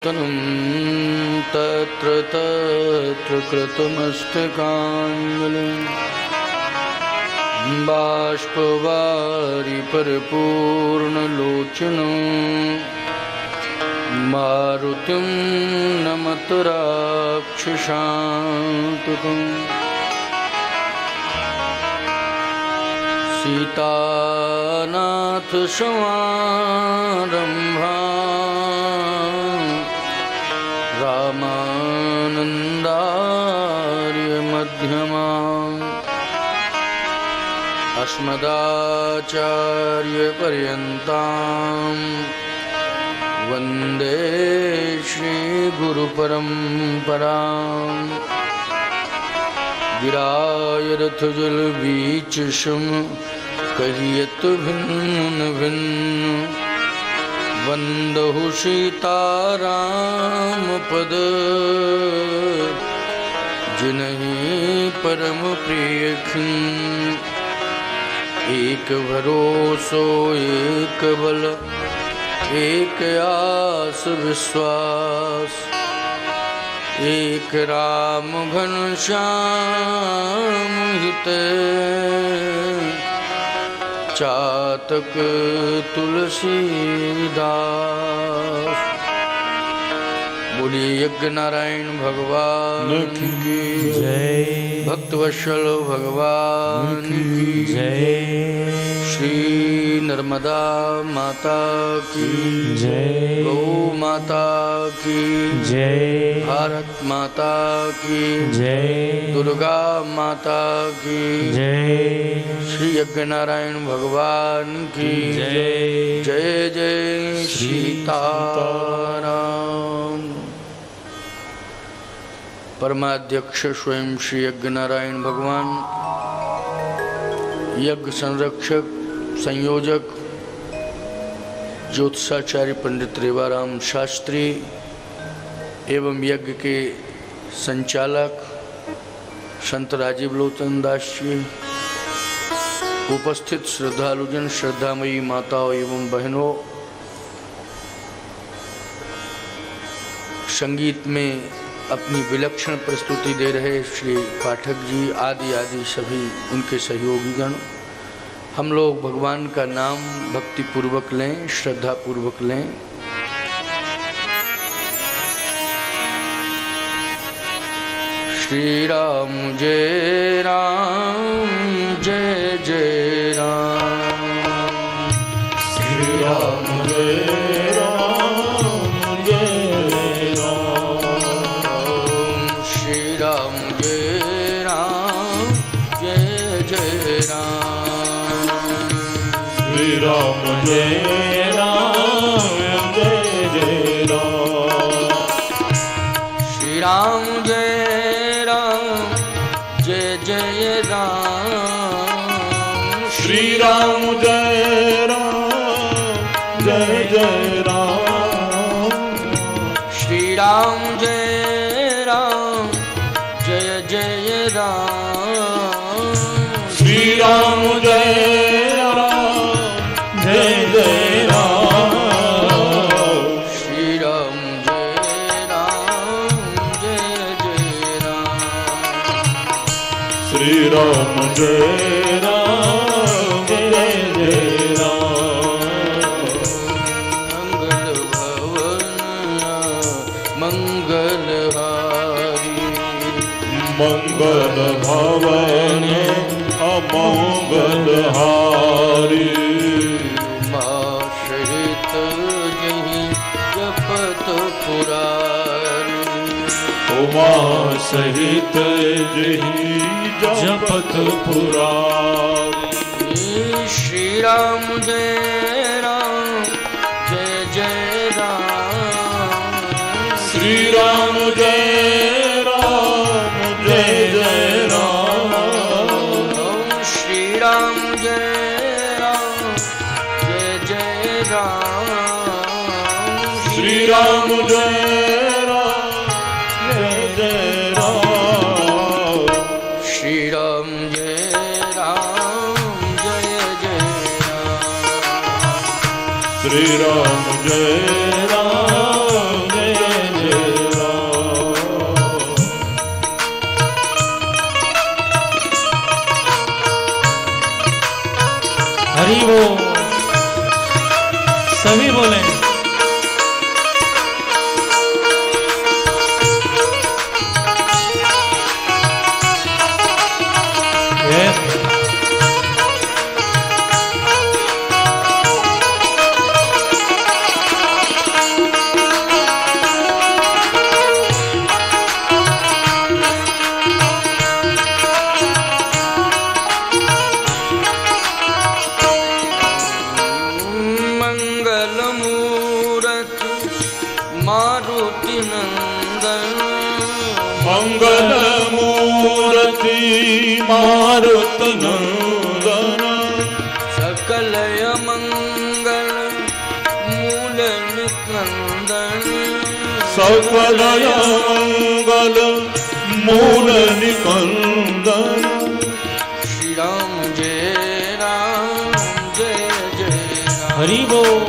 तनुं तत्र तत्र कृतमस्तकाञ्जलिं बाष्पवारि परिपूर्णलोचनं मारुतिं नमत राक्षसान्तकम् सीतानाथसमारम्भां रामानन्दार्यमध्यमाम् अस्मदाचार्यपर्यन्तां वन्दे श्रीगुरुपरम्पराम् गिरायरथजलबीच सम कहियत भिन्न भिन्न वंदहु सीताराम पद जिन्हीं परम प्रिय खिन एक भरोसो एक बल एक आस विश्वास एक राम घनश्याम हित चातक तुलसीदास। बोलिए यज्ञ नारायण भगवान की जय, भक्तवत्सल भगवान की जय, श्री नर्मदा माता की जय, गौ माता की जय, भारत माता की जय, दुर्गा माता की जय, श्री यज्ञ नारायण भगवान की जय, जय जय सीताराम। परमाध्यक्ष स्वयं श्री यज्ञ नारायण भगवान, यज्ञ संरक्षक संयोजक ज्योतिषाचार्य पंडित रेवाराम शास्त्री एवं यज्ञ के संचालक संत राजीव लोचन दास जी, उपस्थित श्रद्धालुजन, श्रद्धामयी माताओं एवं बहनों, संगीत में अपनी विलक्षण प्रस्तुति दे रहे श्री पाठक जी आदि सभी उनके सहयोगीगण, हम लोग भगवान का नाम भक्ति पूर्वक लें, श्रद्धा पूर्वक लें। श्री राम जय जय राम, श्री राम जय राम, श्री राम जय राम, श्री राम जय राम, श्री राम जय जय राम, श्री राम जय राम, जय जय राम, श्री राम जय राम, जय जय राम, श्री राम जय राम, जय जय राम, श्री राम जय राम, जय जय राम, श्री राम जय राम, जय जय राम, मंगल भवन मंगलहारी, मंगल भवन अमंगलहारी, माँ सहित जही जपत पुरारी, उमा सहित जही जपत पुरारी, श्री राम जय जय राम, श्री राम जय राम, जय जय राम, श्री राम जय राम, श्री राम जय राम, जय जय राम, श्री राम जय राम, जय जय राम, श्री राम जय राम, जय मारुति नंदन मंगल मूर्ति मारुति नंदन सकल मंगल मूल निकंदन सकल मंगल मूल निकंदन श्री राम जय राम जय जय राम हरि बोल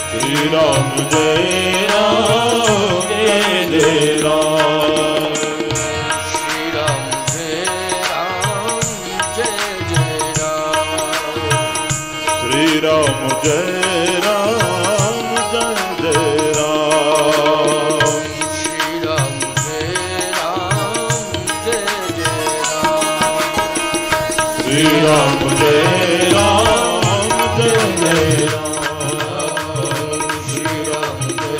श्री राम जय राम जय जय राम श्री राम जय राम जय जय राम श्री राम जय राम जय जय राम श्री राम जय राम जय जय राम श्री राम जय राम जय जय राम श्री राम जय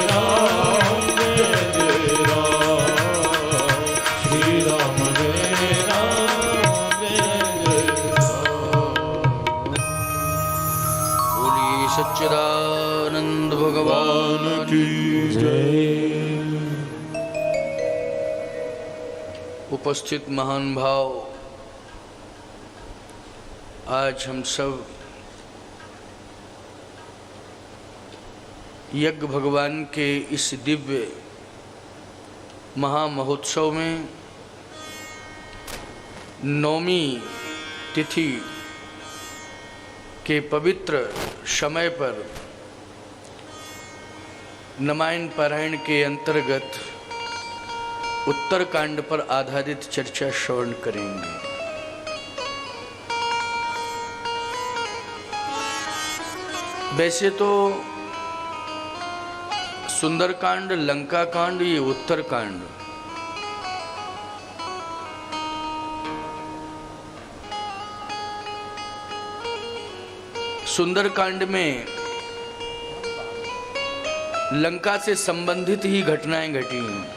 राम जय जय राम श्री राम श्री बोलिए सच्चिदानंद भगवान की उपस्थित महान भाव, आज हम सब यज्ञ भगवान के इस दिव्य महामहोत्सव में नौमी तिथि के पवित्र समय पर रामायण पारायण के अंतर्गत उत्तरकांड पर आधारित चर्चा श्रवण करेंगे। वैसे तो सुंदरकांड, लंका कांड, ये उत्तरकांड सुंदरकांड में लंका से संबंधित ही घटनाएं घटी हैं।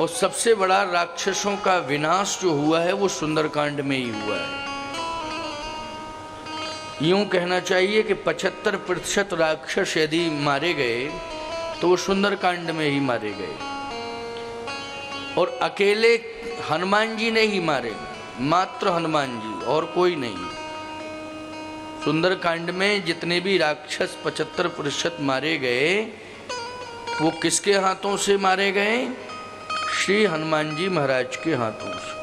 और सबसे बड़ा राक्षसों का विनाश जो हुआ है वो सुंदरकांड में ही हुआ है। यूं कहना चाहिए कि 75% राक्षस यदि मारे गए तो वो सुंदरकांड में ही मारे गए, और अकेले हनुमान जी ने ही मारे, मात्र हनुमान जी और कोई नहीं। सुंदरकांड में जितने भी राक्षस 75% मारे गए वो किसके हाथों से मारे गए? श्री हनुमान जी महाराज के हाथों से।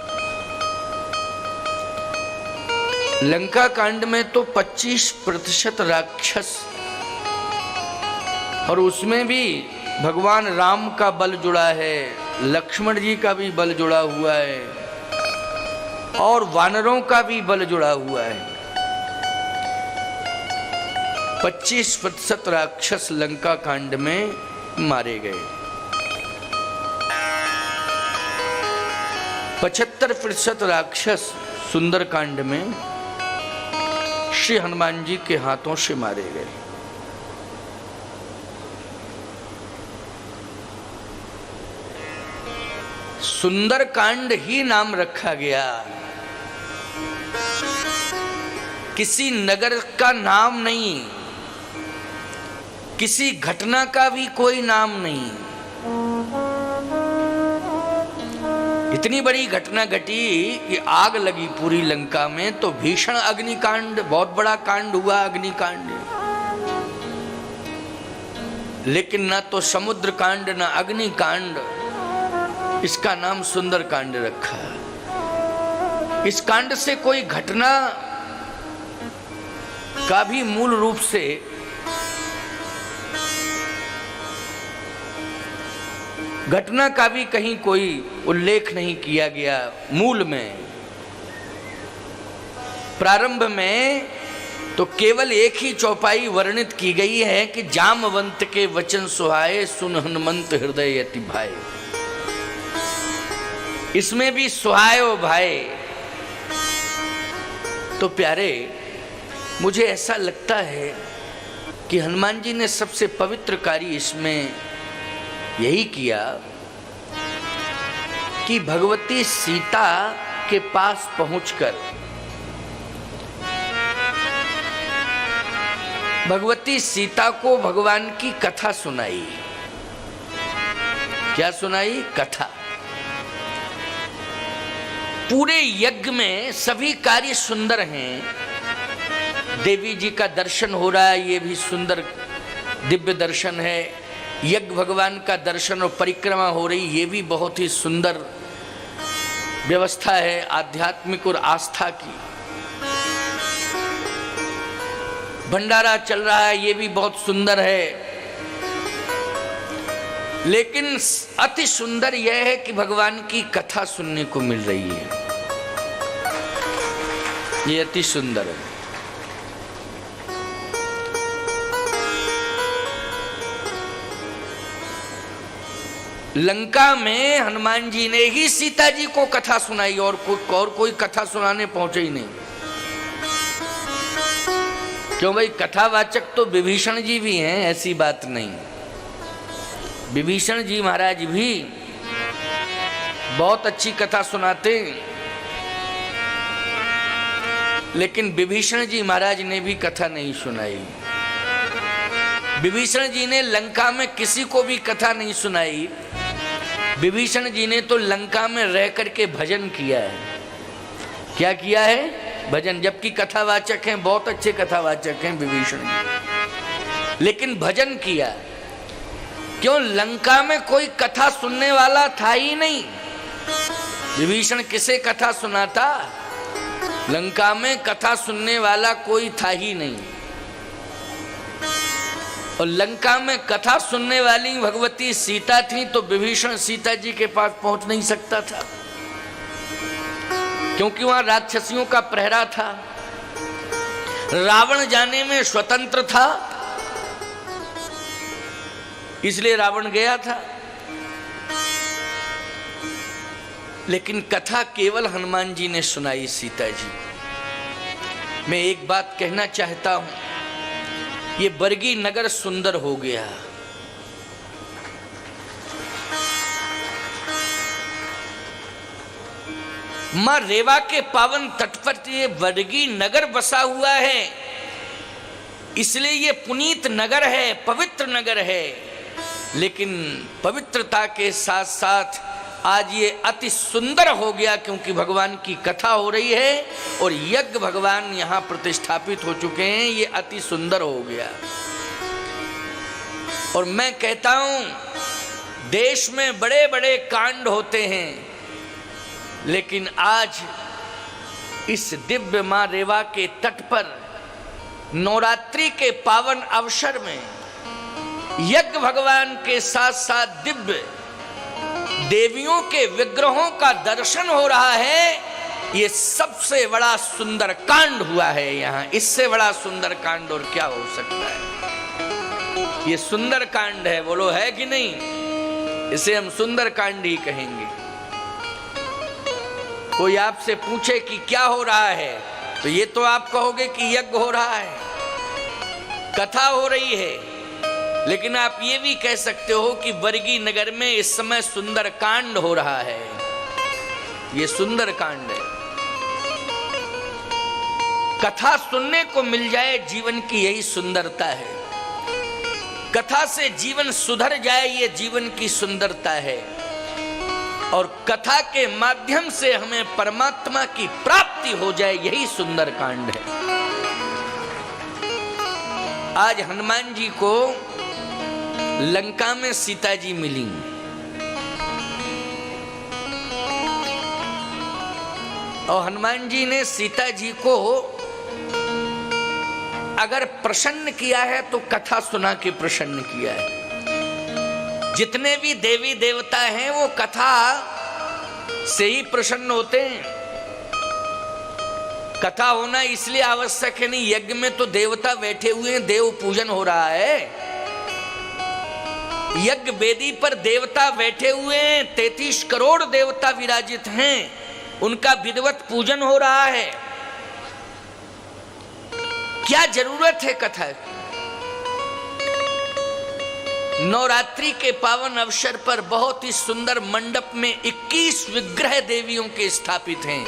लंका कांड में तो 25% राक्षस, और उसमें भी भगवान राम का बल जुड़ा है, लक्ष्मण जी का भी बल जुड़ा हुआ है, और वानरों का भी बल जुड़ा हुआ है। 25% राक्षस लंका कांड में मारे गए। 75% राक्षस सुंदरकांड में श्री हनुमान जी के हाथों से मारे गए। सुंदरकांड ही नाम रखा गया, किसी नगर का नाम नहीं, किसी घटना का भी कोई नाम नहीं। इतनी बड़ी घटना घटी कि आग लगी पूरी लंका में, तो भीषण अग्निकांड, बहुत बड़ा कांड हुआ अग्निकांड। लेकिन न तो समुद्र कांड न अग्निकांड, इसका नाम सुंदरकांड रखा। इस कांड से कोई घटना का भी मूल रूप से घटना का भी कहीं कोई उल्लेख नहीं किया गया। मूल में, प्रारंभ में तो केवल एक ही चौपाई वर्णित की गई है कि जामवंत के वचन सुहाए, सुन हनुमंत हृदय अति भाए। इसमें भी सुहायो भाई। तो प्यारे, मुझे ऐसा लगता है कि हनुमान जी ने सबसे पवित्र कार्य इसमें यही किया कि भगवती सीता के पास पहुंचकर भगवती सीता को भगवान की कथा सुनाई। क्या सुनाई? कथा। पूरे यज्ञ में सभी कार्य सुंदर हैं। देवी जी का दर्शन हो रहा है, ये भी सुंदर दिव्य दर्शन है। यज्ञ भगवान का दर्शन और परिक्रमा हो रही, ये भी बहुत ही सुंदर व्यवस्था है आध्यात्मिक और आस्था की। भंडारा चल रहा है, ये भी बहुत सुंदर है। लेकिन अति सुंदर यह है कि भगवान की कथा सुनने को मिल रही है, ये अति सुंदर है। लंका में हनुमान जी ने ही सीता जी को कथा सुनाई और कोई कथा सुनाने पहुंचे ही नहीं। क्यों भाई? कथावाचक तो विभीषण जी भी हैं, ऐसी बात नहीं। विभीषण जी महाराज भी बहुत अच्छी कथा सुनाते, लेकिन विभीषण जी महाराज ने भी कथा नहीं सुनाई। विभीषण जी ने लंका में किसी को भी कथा नहीं सुनाई। विभीषण जी ने तो लंका में रह करके भजन किया है। क्या किया है? भजन। जबकि कथावाचक हैं, बहुत अच्छे कथावाचक हैं विभीषण जी, लेकिन भजन किया। क्यों? लंका में कोई कथा सुनने वाला था ही नहीं। विभीषण किसे कथा सुनाता? लंका में कथा सुनने वाला कोई था ही नहीं। और लंका में कथा सुनने वाली भगवती सीता थी, तो विभीषण सीता जी के पास पहुंच नहीं सकता था, क्योंकि वहां राक्षसियों का प्रहरा था। रावण जाने में स्वतंत्र था, इसलिए रावण गया था। लेकिन कथा केवल हनुमान जी ने सुनाई सीता जी। मैं एक बात कहना चाहता हूं, ये बरगी नगर सुंदर हो गया। मां रेवा के पावन तट पर ये बरगी नगर बसा हुआ है, इसलिए ये पुनीत नगर है, पवित्र नगर है। लेकिन पवित्रता के साथ साथ आज ये अति सुंदर हो गया, क्योंकि भगवान की कथा हो रही है और यज्ञ भगवान यहाँ प्रतिष्ठापित हो चुके हैं। ये अति सुंदर हो गया। और मैं कहता हूं, देश में बड़े बड़े कांड होते हैं, लेकिन आज इस दिव्य मां रेवा के तट पर नवरात्रि के पावन अवसर में यज्ञ भगवान के साथ साथ दिव्य देवियों के विग्रहों का दर्शन हो रहा है। ये सबसे बड़ा सुंदर कांड हुआ है यहाँ। इससे बड़ा सुंदर कांड और क्या हो सकता है? ये सुंदर कांड है, बोलो है कि नहीं? इसे हम सुंदर कांड ही कहेंगे। कोई आपसे पूछे कि क्या हो रहा है, तो ये तो आप कहोगे कि यज्ञ हो रहा है, कथा हो रही है। लेकिन आप ये भी कह सकते हो कि बरगी नगर में इस समय सुंदर कांड हो रहा है। ये सुंदर कांड है। कथा सुनने को मिल जाए, जीवन की यही सुंदरता है। कथा से जीवन सुधर जाए, ये जीवन की सुंदरता है। और कथा के माध्यम से हमें परमात्मा की प्राप्ति हो जाए, यही सुंदर कांड है। आज हनुमान जी को लंका में सीता जी मिली, और हनुमान जी ने सीता जी को अगर प्रसन्न किया है तो कथा सुना के प्रसन्न किया है। जितने भी देवी देवता हैं वो कथा से ही प्रसन्न होते हैं। कथा होना इसलिए आवश्यक है नहीं, यज्ञ में तो देवता बैठे हुए हैं, देव पूजन हो रहा है। यज्ञ वेदी पर देवता बैठे हुए हैं, 33 करोड़ देवता विराजित हैं, उनका विधिवत पूजन हो रहा है। क्या जरूरत है कथा की? नवरात्रि के पावन अवसर पर बहुत ही सुंदर मंडप में 21 विग्रह देवियों के स्थापित हैं,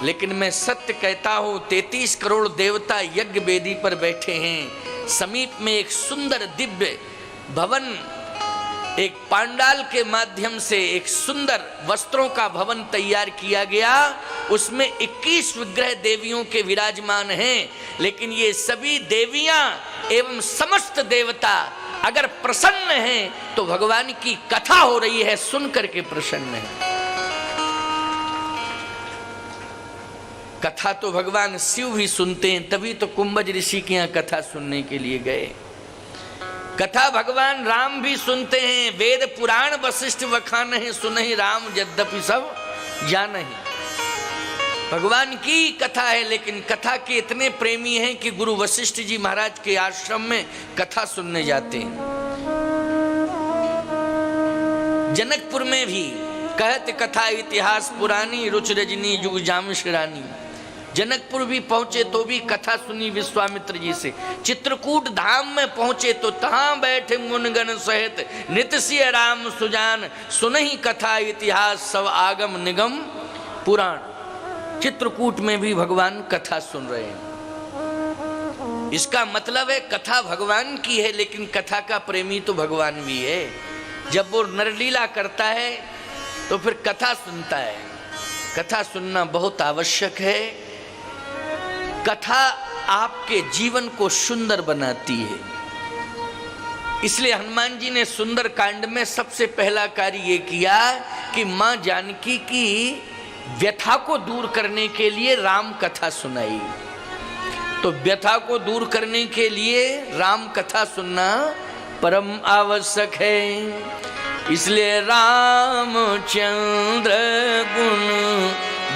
लेकिन मैं सत्य कहता हूं 33 करोड़ देवता यज्ञ वेदी पर बैठे हैं। समीप में एक सुंदर दिव्य भवन, एक पांडाल के माध्यम से एक सुंदर वस्त्रों का भवन तैयार किया गया, उसमें 21 विग्रह देवियों के विराजमान हैं। लेकिन ये सभी देवियां एवं समस्त देवता अगर प्रसन्न हैं तो भगवान की कथा हो रही है सुन करके प्रसन्न है। कथा तो भगवान शिव भी सुनते हैं, तभी तो कुंभज ऋषि के यहाँ कथा सुनने के लिए गए। कथा भगवान राम भी सुनते हैं, वेद पुराण वशिष्ठ वखान है सुनहि राम यद्यपि सब जान ही। भगवान की कथा है, लेकिन कथा के इतने प्रेमी हैं कि गुरु वशिष्ठ जी महाराज के आश्रम में कथा सुनने जाते हैं। जनकपुर में भी कहत कथा इतिहास पुरानी, रुच रजनी जुग जामिश रानी। जनकपुर भी पहुंचे तो भी कथा सुनी विश्वामित्र जी से। चित्रकूट धाम में पहुंचे तो तहां बैठे मुनगण सहित नित सिय राम सुजान, सुनहि कथा इतिहास सब आगम निगम पुराण। चित्रकूट में भी भगवान कथा सुन रहे हैं। इसका मतलब है कथा भगवान की है, लेकिन कथा का प्रेमी तो भगवान भी है। जब वो नरलीला करता है तो फिर कथा सुनता है। कथा सुनना बहुत आवश्यक है। कथा आपके जीवन को सुंदर बनाती है। इसलिए हनुमान जी ने सुंदर कांड में सबसे पहला कार्य ये किया कि मां जानकी की व्यथा को दूर करने के लिए राम कथा सुनाई। तो व्यथा को दूर करने के लिए राम कथा सुनना परम आवश्यक है। इसलिए रामचंद्र गुण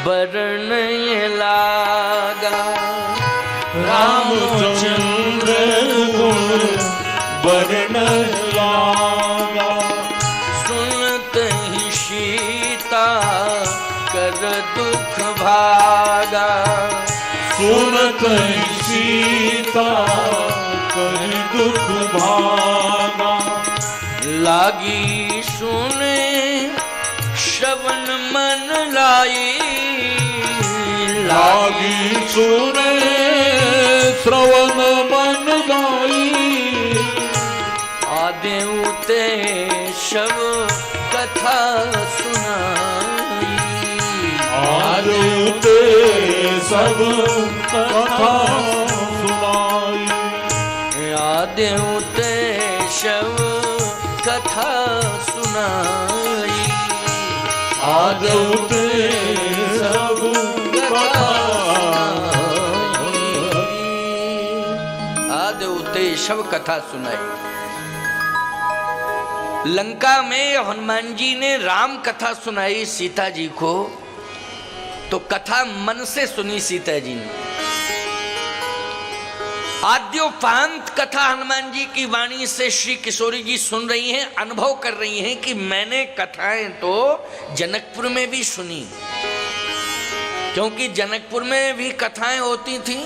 बरनय लागा, रामचंद्र गुण बरनय लागा। सुनत ही सीता कर दुख भागा, सुनत ही सीता कर दुख भागा। लागी सुने श्रवण मन लाई, लागी सुने श्रवण मन लाई। आदेउते शव कथा सुनाई, आदेउते सब कथा सुनाई। आदेउते शव कथा सुनाई, आदेउते सब कथा आदेउते शव कथा सुनाई। लंका में हनुमान जी ने राम कथा सुनाई सीता जी को, तो कथा मन से सुनी सीता जी ने। आद्योपांत कथा हनुमान जी की वाणी से श्री किशोरी जी सुन रही हैं, अनुभव कर रही हैं कि मैंने कथाएं तो जनकपुर में भी सुनी, क्योंकि जनकपुर में भी कथाएं होती थी।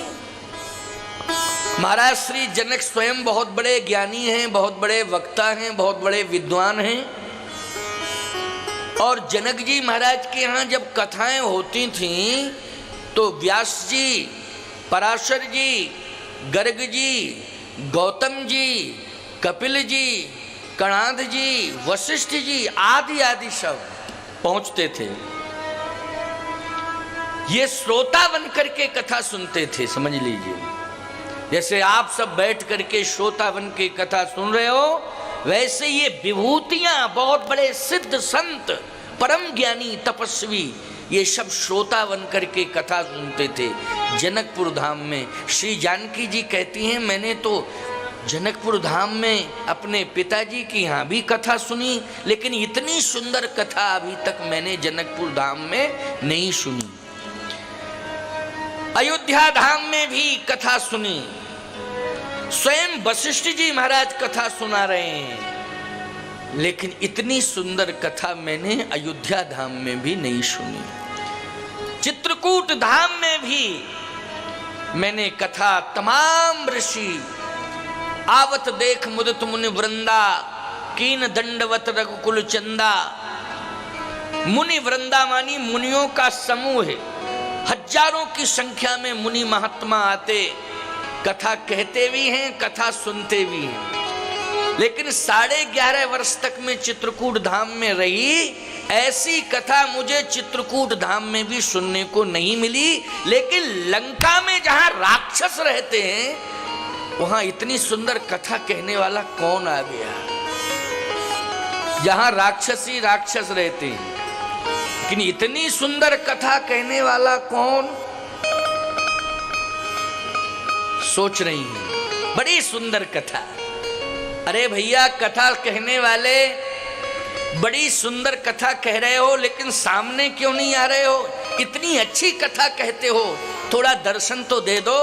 महाराज श्री जनक स्वयं बहुत बड़े ज्ञानी हैं, बहुत बड़े वक्ता हैं, बहुत बड़े विद्वान हैं। और जनक जी महाराज के यहाँ जब कथाएं होती थीं तो व्यास जी, पराशर जी, गर्ग जी, गौतम जी, कपिल जी, कणाद जी, वशिष्ठ जी आदि आदि सब पहुंचते थे। ये श्रोता बन करके कथा सुनते थे, समझ लीजिए। जैसे आप सब बैठ करके श्रोता बन के कथा सुन रहे हो, वैसे ये विभूतियां, बहुत बड़े सिद्ध संत, परम ज्ञानी, तपस्वी, ये सब श्रोता बन करके कथा सुनते थे जनकपुर धाम में। श्री जानकी जी कहती हैं मैंने तो जनकपुर धाम में अपने पिताजी की यहाँ भी कथा सुनी, लेकिन इतनी सुंदर कथा अभी तक मैंने जनकपुर धाम में नहीं सुनी। अयोध्या धाम में भी कथा सुनी। स्वयं वशिष्ठ जी महाराज कथा सुना रहे हैं, लेकिन इतनी सुंदर कथा मैंने अयोध्या धाम में भी नहीं सुनी। चित्रकूट धाम में भी मैंने कथा तमाम ऋषि आवत देख मुदित मुनि वृंदा कीन दंडवत रघुकुल चंदा। मुनि वृंदा मानी मुनियों का समूह है, हजारों की संख्या में मुनि महात्मा आते, कथा कहते भी हैं, कथा सुनते भी हैं। लेकिन 11.5 वर्ष तक मैं चित्रकूट धाम में रही, ऐसी कथा मुझे चित्रकूट धाम में भी सुनने को नहीं मिली। लेकिन लंका में जहां राक्षस रहते हैं वहां इतनी सुंदर कथा कहने वाला कौन आ गया। जहां राक्षस ही राक्षस रहते हैं, लेकिन इतनी सुंदर कथा कहने वाला कौन, सोच रही हैं। बड़ी सुंदर कथा। अरे भैया, कथा कहने वाले बड़ी सुंदर कथा कह रहे हो, लेकिन सामने क्यों नहीं आ रहे हो? इतनी अच्छी कथा कहते हो, थोड़ा दर्शन तो दे दो।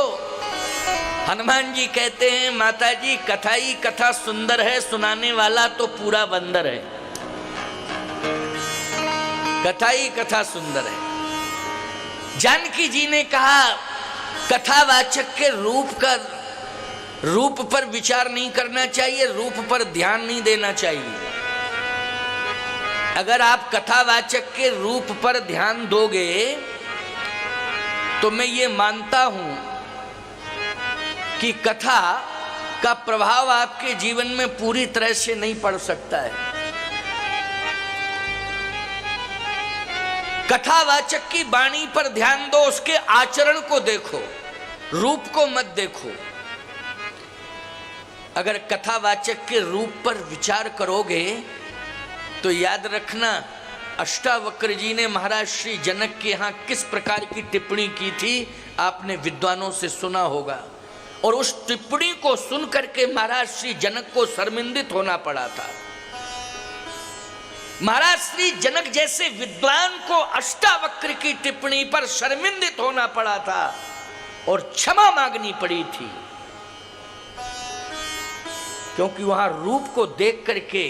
हनुमान जी कहते हैं, माता जी कथा ही कथा सुंदर है, सुनाने वाला तो पूरा बंदर है। कथा ही कथा सुंदर है। जानकी जी ने कहा, कथावाचक के रूप पर विचार नहीं करना चाहिए, रूप पर ध्यान नहीं देना चाहिए। अगर आप कथावाचक के रूप पर ध्यान दोगे तो मैं ये मानता हूं कि कथा का प्रभाव आपके जीवन में पूरी तरह से नहीं पड़ सकता है। कथावाचक की वाणी पर ध्यान दो, उसके आचरण को देखो, रूप को मत देखो। अगर कथावाचक के रूप पर विचार करोगे तो याद रखना, अष्टावक्र जी ने महाराज श्री जनक के यहाँ किस प्रकार की टिप्पणी की थी आपने विद्वानों से सुना होगा। और उस टिप्पणी को सुन करके महाराज श्री जनक को शर्मिंदित होना पड़ा था। महाराज श्री जनक जैसे विद्वान को अष्टावक्र की टिप्पणी पर शर्मिंदित होना पड़ा था और क्षमा मांगनी पड़ी थी, क्योंकि वहां रूप को देख करके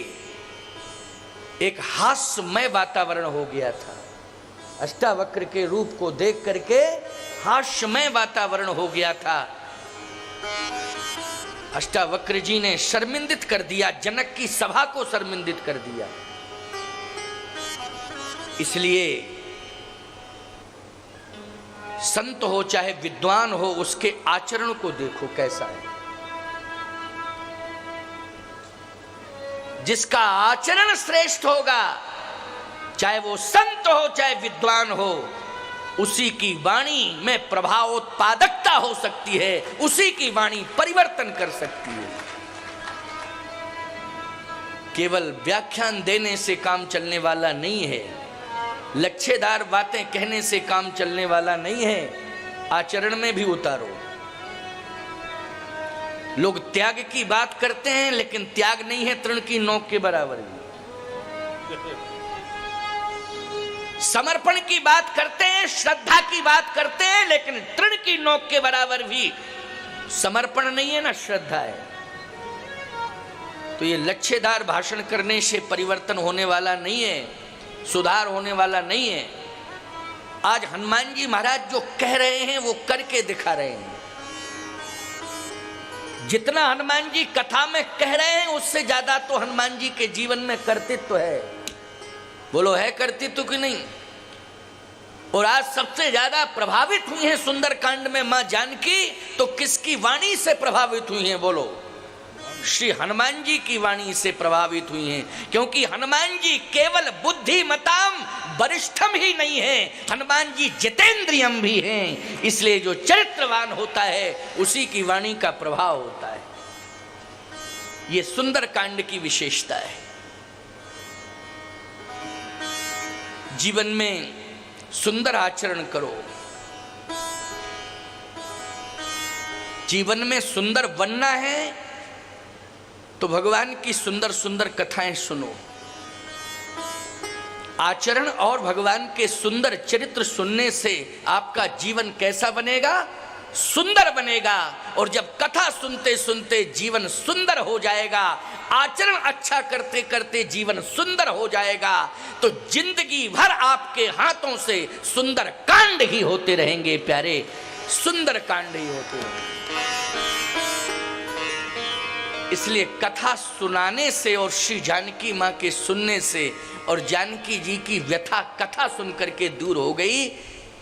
एक हास्यमय वातावरण हो गया था। अष्टावक्र के रूप को देख करके हास्यमय वातावरण हो गया था। अष्टावक्र जी ने शर्मिंदित कर दिया, जनक की सभा को शर्मिंदित कर दिया। इसलिए संत हो चाहे विद्वान हो, उसके आचरण को देखो कैसा है। जिसका आचरण श्रेष्ठ होगा, चाहे वो संत हो चाहे विद्वान हो, उसी की वाणी में प्रभावोत्पादकता हो सकती है, उसी की वाणी परिवर्तन कर सकती है। केवल व्याख्यान देने से काम चलने वाला नहीं है, लच्छेदार बातें कहने से काम चलने वाला नहीं है, आचरण में भी उतारो। लोग त्याग की बात करते हैं, लेकिन त्याग नहीं है तृण की नोक के बराबर भी। समर्पण की बात करते हैं, श्रद्धा की बात करते हैं, लेकिन तृण की नोक के बराबर भी समर्पण नहीं है ना श्रद्धा है। तो ये लच्छेदार भाषण करने से परिवर्तन होने वाला नहीं है, सुधार होने वाला नहीं है। आज हनुमान जी महाराज जो कह रहे हैं वो करके दिखा रहे हैं। जितना हनुमान जी कथा में कह रहे हैं, उससे ज्यादा तो हनुमान जी के जीवन में कर्तृत्व है। बोलो, है कर्तृत्व कि नहीं? और आज सबसे ज्यादा प्रभावित हुई हैं सुंदरकांड में मां जानकी, तो किसकी वाणी से प्रभावित हुई हैं? बोलो, श्री हनुमान जी की वाणी से प्रभावित हुई हैं। क्योंकि हनुमान जी केवल बुद्धिमताम वरिष्ठम ही नहीं है, हनुमान जी जितेंद्रियम भी हैं। इसलिए जो चरित्रवान होता है उसी की वाणी का प्रभाव होता है। ये सुंदरकांड की विशेषता है। जीवन में सुंदर आचरण करो, जीवन में सुंदर बनना है तो भगवान की सुंदर सुंदर कथाएं सुनो। आचरण और भगवान के सुंदर चरित्र सुनने से आपका जीवन कैसा बनेगा? सुंदर बनेगा। और जब कथा सुनते सुनते जीवन सुंदर हो जाएगा, आचरण अच्छा करते करते जीवन सुंदर हो जाएगा, तो जिंदगी भर आपके हाथों से सुंदर कांड ही होते रहेंगे प्यारे, सुंदर कांड ही होते रहेंगे। इसलिए कथा सुनाने से और श्री जानकी माँ के सुनने से और जानकी जी की व्यथा कथा सुन करके दूर हो गई।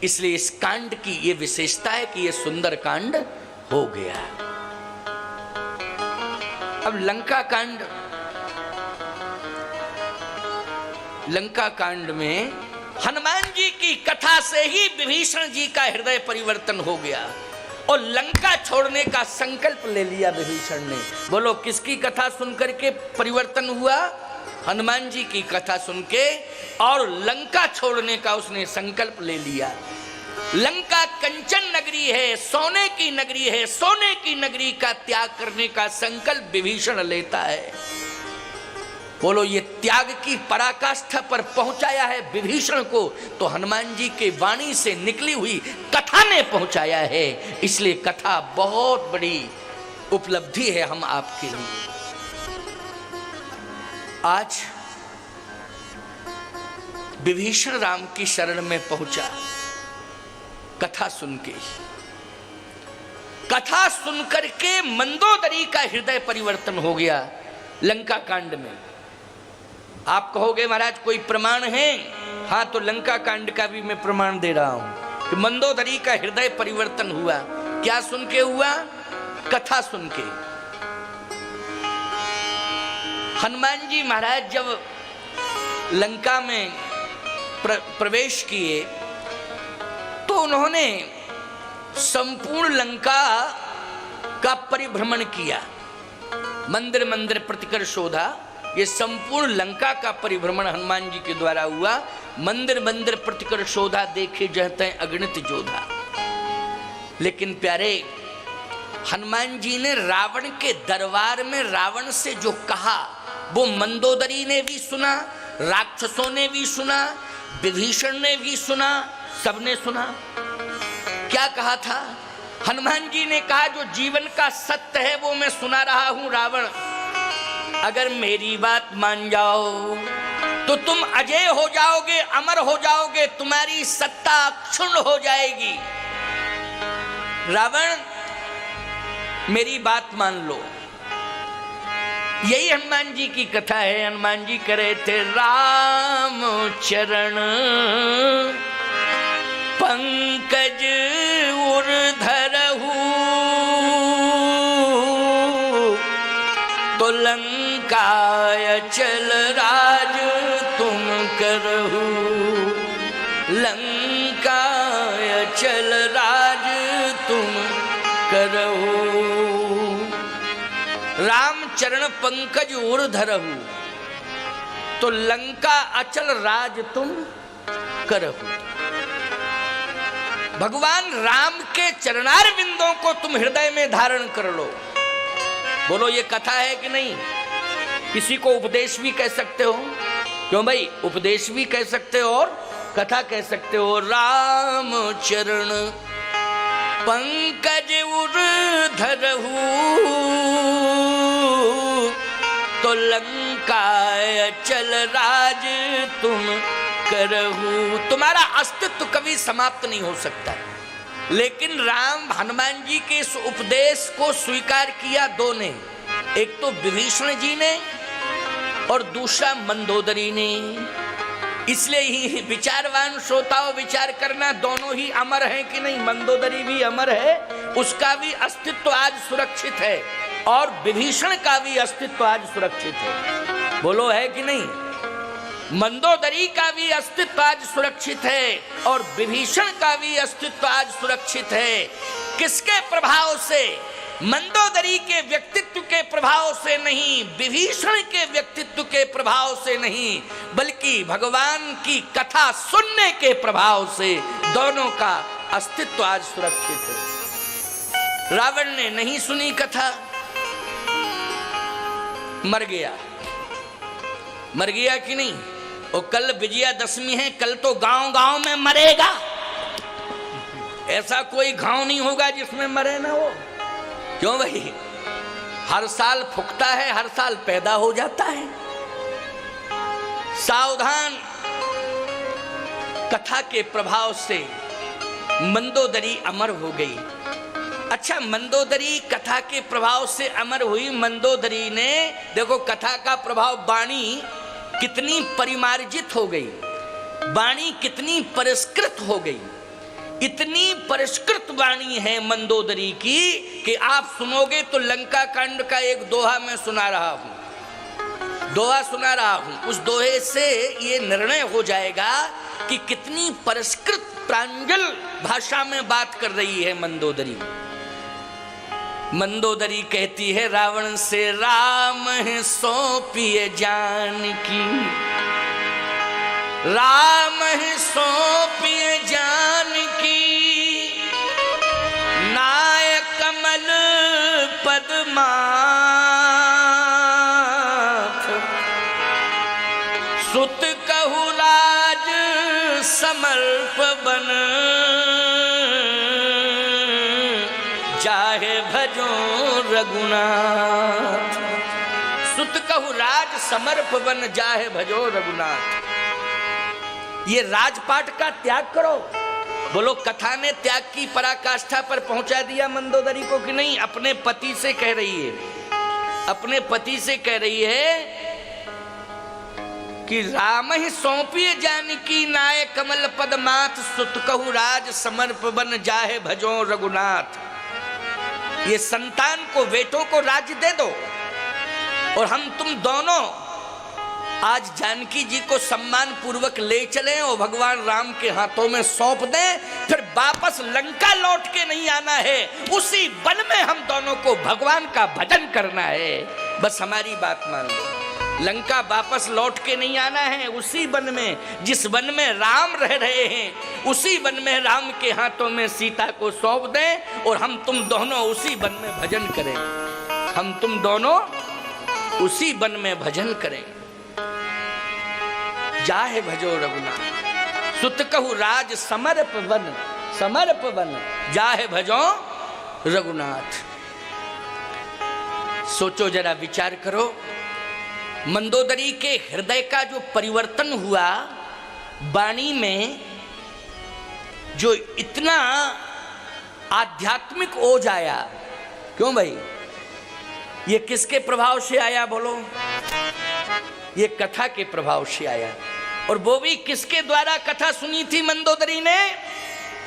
इसलिए इस कांड की ये विशेषता है कि ये सुंदर कांड हो गया। अब लंका कांड में हनुमान जी की कथा से ही विभीषण जी का हृदय परिवर्तन हो गया और लंका छोड़ने का संकल्प ले लिया विभीषण ने। बोलो किसकी कथा सुनकर के परिवर्तन हुआ? हनुमान जी की कथा सुन के, और लंका छोड़ने का उसने संकल्प ले लिया। लंका कंचन नगरी है, सोने की नगरी है, सोने की नगरी का त्याग करने का संकल्प विभीषण लेता है। बोलो ये त्याग की पराकाष्ठा पर पहुंचाया है विभीषण को, तो हनुमान जी के वाणी से निकली हुई कथा ने पहुंचाया है। इसलिए कथा बहुत बड़ी उपलब्धि है हम आपके लिए। आज विभीषण राम की शरण में पहुंचा कथा सुन के। कथा सुनकर के मंदोदरी का हृदय परिवर्तन हो गया लंका कांड में। आप कहोगे महाराज कोई प्रमाण है? हाँ, तो लंका कांड का भी मैं प्रमाण दे रहा हूं कि मंदोदरी का हृदय परिवर्तन हुआ। क्या सुन के हुआ? कथा सुन के। हनुमान जी महाराज जब लंका में प्रवेश किए तो उन्होंने संपूर्ण लंका का परिभ्रमण किया। मंदिर मंदिर प्रतिकर शोधा, ये संपूर्ण लंका का परिभ्रमण हनुमान जी के द्वारा हुआ। मंदिर मंदिर प्रतिकर शोधा, देखे जहते अगणित जोधा। लेकिन प्यारे हनुमान जी ने रावण के दरबार में रावण से जो कहा वो मंदोदरी ने भी सुना, राक्षसों ने भी सुना, विभीषण ने भी सुना, सबने सुना। क्या कहा था? हनुमान जी ने कहा जो जीवन का सत्य है वो मैं सुना रहा हूं रावण, अगर मेरी बात मान जाओ तो तुम अजय हो जाओगे, अमर हो जाओगे, तुम्हारी सत्ता क्षुण्ण हो जाएगी। रावण मेरी बात मान लो। यही हनुमान जी की कथा है। हनुमान जी करे थे राम चरण पंकज उर्धरहु, तो लंकाय चल राज तुम करहु, लंकाय चल राज तुम करहु। राम चरण पंकज उर्धरहु, तो लंका अचल राज तुम करहु। भगवान राम के चरणार बिंदों को तुम हृदय में धारण कर लो। बोलो ये कथा है कि नहीं? किसी को उपदेश भी कह सकते हो, क्यों भाई? उपदेश भी कह सकते हो और कथा कह सकते हो। राम चरण पंकज उर्धरहु, तो लंकाय चल राज तुम करहु। तुम्हारा अस्तित्व कभी समाप्त नहीं हो सकता। लेकिन राम हनुमान जी के इस उपदेश को स्वीकार किया दो ने, एक तो विभीषण जी ने और दूसरा मंदोदरी ने। इसलिए ही विचारवान श्रोताओं विचार करना, दोनों ही अमर हैं कि नहीं? मंदोदरी भी अमर है, उसका भी अस्तित्व आज सुरक्षित है, और विभीषण का भी अस्तित्व आज सुरक्षित है। बोलो है कि नहीं? मंदोदरी का भी अस्तित्व आज सुरक्षित है और विभीषण का भी अस्तित्व आज सुरक्षित है। किसके प्रभाव से? मंदोदरी के व्यक्तित्व के प्रभाव से नहीं, विभीषण के व्यक्तित्व के प्रभाव से नहीं, बल्कि भगवान की कथा सुनने के प्रभाव से दोनों का अस्तित्व आज सुरक्षित है। रावण ने नहीं सुनी कथा, मर गया। मर गया कि नहीं? और कल विजयादशमी है, कल तो गांव गांव में मरेगा। ऐसा कोई घाव नहीं होगा जिसमें मरे ना वो। क्यों भाई? हर साल फूकता है, हर साल पैदा हो जाता है। सावधान, कथा के प्रभाव से मंदोदरी अमर हो गई। अच्छा, मंदोदरी कथा के प्रभाव से अमर हुई। मंदोदरी ने देखो कथा का प्रभाव, वाणी कितनी परिमार्जित हो गई, वाणी कितनी परिष्कृत हो गई। इतनी परिष्कृत वाणी है मंदोदरी की कि आप सुनोगे तो लंका कांड का एक दोहा मैं सुना रहा हूं, दोहा सुना रहा हूं। उस दोहे से ये निर्णय हो जाएगा कि कितनी परिष्कृत प्रांजल भाषा में बात कर रही है मंदोदरी। मंदोदरी कहती है, रावण से राम है सौंपिए जानकी, राम है सौंपिए जानकी, नाय कमल पद्माथ, सुत कहु राज समर्प बन, जाहे भजो रघुनाथ। सुत कहु राज समर्प बन, जाहे भजो रघुनाथ। ये राजपाट का त्याग करो। बोलो, कथा ने त्याग की पराकाष्ठा पर पहुंचा दिया मंदोदरी को कि नहीं? अपने पति से कह रही है, अपने पति से कह रही है कि राम ही सौंपिए जानकी, नाय कमल पद्माथ, सुत कहु राज समर्प बन, जाहे भजो रघुनाथ। ये संतान को, बेटों को राज्य दे दो और हम तुम दोनों आज जानकी जी को सम्मान पूर्वक ले चलें और भगवान राम के हाथों में सौंप दें। फिर वापस लंका लौट के नहीं आना है, उसी वन में हम दोनों को भगवान का भजन करना है। बस हमारी बात मान लो, लंका वापस लौट के नहीं आना है। उसी वन में, जिस वन में राम रह रहे हैं, उसी वन में राम के हाथों में सीता को सौंप दें और हम तुम दोनों उसी वन में भजन करें। हम तुम दोनों उसी वन में भजन करें। जाहे भजो रघुनाथ, सुत कहु राज समर्प बन, समर्प बन, जाहे भजो रघुनाथ। सोचो जरा, विचार करो, मंदोदरी के हृदय का जो परिवर्तन हुआ, वाणी में जो इतना आध्यात्मिक ओज आया। क्यों भाई? ये किसके प्रभाव से आया बोलो? ये कथा के प्रभाव से आया। और वो भी किसके द्वारा कथा सुनी थी मंदोदरी ने?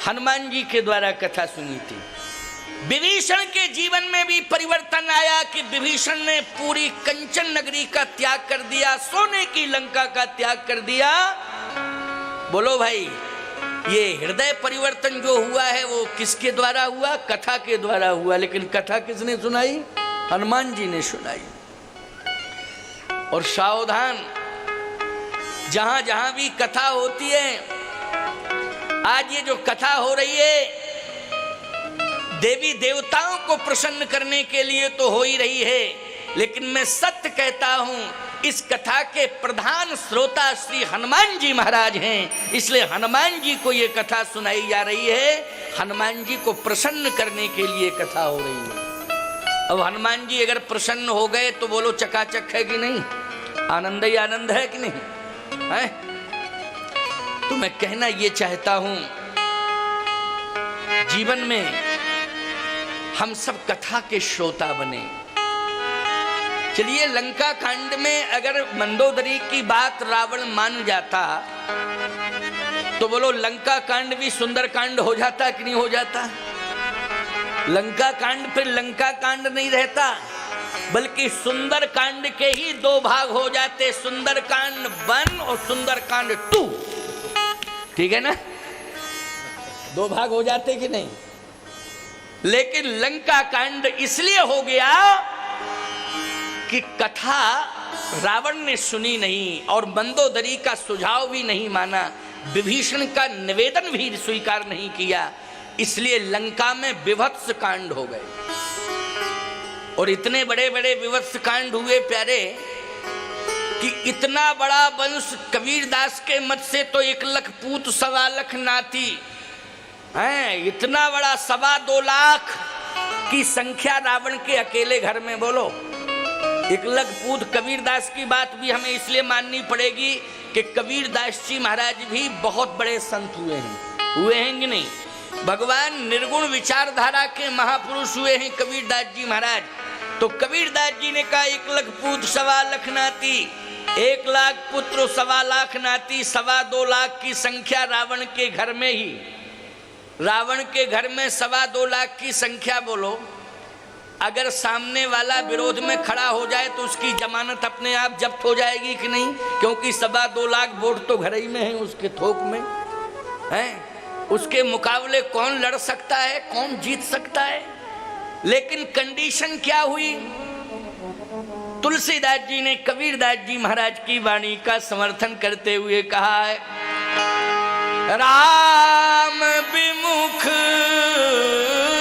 हनुमान जी के द्वारा कथा सुनी थी। विभीषण के जीवन में भी परिवर्तन आया कि विभीषण ने पूरी कंचन नगरी का त्याग कर दिया, सोने की लंका का त्याग कर दिया। बोलो भाई, ये हृदय परिवर्तन जो हुआ है वो किसके द्वारा हुआ? कथा के द्वारा हुआ। लेकिन कथा किसने सुनाई? हनुमान जी ने सुनाई। और सावधान, जहां जहां भी कथा होती है, आज ये जो कथा हो रही है देवी देवताओं को प्रसन्न करने के लिए तो हो ही रही है, लेकिन मैं सत्य कहता हूं, इस कथा के प्रधान श्रोता श्री हनुमान जी महाराज हैं। इसलिए हनुमान जी को ये कथा सुनाई जा रही है। हनुमान जी को प्रसन्न करने के लिए कथा हो रही है। अब हनुमान जी अगर प्रसन्न हो गए तो बोलो चकाचक है कि नहीं? आनंद ही आनंद है कि नहीं है? तो मैं कहना ये चाहता हूं, जीवन में हम सब कथा के श्रोता बने। चलिए, लंका कांड में अगर मंदोदरी की बात रावण मान जाता तो बोलो लंका कांड भी सुंदर कांड हो जाता कि नहीं हो जाता? लंका कांड फिर लंका कांड नहीं रहता, बल्कि सुंदर कांड के ही दो भाग हो जाते, सुंदर कांड 1 और सुंदर कांड 2। ठीक है ना? दो भाग हो जाते कि नहीं? लेकिन लंका कांड इसलिए हो गया कि कथा रावण ने सुनी नहीं और मंदोदरी का सुझाव भी नहीं माना, विभीषण का निवेदन भी स्वीकार नहीं किया, इसलिए लंका में विभत्स कांड हो गए। और इतने बड़े बड़े विभत्स कांड हुए प्यारे कि इतना बड़ा वंश, कबीरदास के मत से तो 1 लाख पूत 1.25 लाख नाती, हैं, इतना बड़ा 2.25 लाख की संख्या रावण के अकेले घर में। बोलो, एकलखपूत कबीरदास की बात भी हमें इसलिए माननी पड़ेगी कि कबीरदास जी महाराज भी बहुत बड़े संत हुए हैं कि नहीं? भगवान निर्गुण विचारधारा के महापुरुष हुए हैं कबीरदास जी महाराज। तो कबीरदास जी ने कहा 1,00,000 2.25 लाख नाती, 1 लाख पुत्र 2.25 लाख नाती, 2.25 लाख की संख्या रावण के घर में ही। रावण के घर में 2.25 लाख की संख्या। बोलो, अगर सामने वाला विरोध में खड़ा हो जाए तो उसकी जमानत अपने आप जब्त हो जाएगी कि नहीं? क्योंकि 2.25 लाख वोट तो घर ही में है, उसके थोक में हैं। उसके मुकाबले कौन लड़ सकता है, कौन जीत सकता है? लेकिन कंडीशन क्या हुई? तुलसीदास जी ने कबीरदास जी महाराज की वाणी का समर्थन करते हुए कहा है, राम विमुख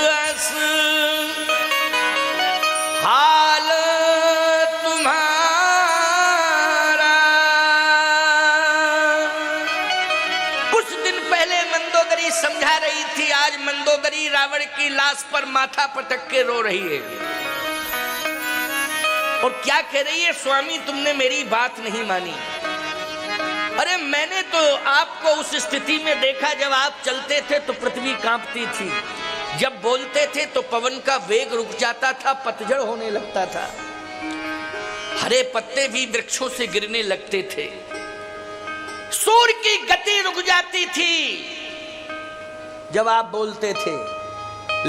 अस हाल तुम्हारा। कुछ दिन पहले मंदोदरी समझा रही थी, आज मंदोदरी रावण की लाश पर माथा पटक के रो रही है। और क्या कह रही है? स्वामी, तुमने मेरी बात नहीं मानी। अरे मैंने तो आपको उस स्थिति में देखा जब आप चलते थे तो पृथ्वी कांपती थी, जब बोलते थे तो पवन का वेग रुक जाता था, पतझड़ होने लगता था, हरे पत्ते भी वृक्षों से गिरने लगते थे, सूर्य की गति रुक जाती थी जब आप बोलते थे।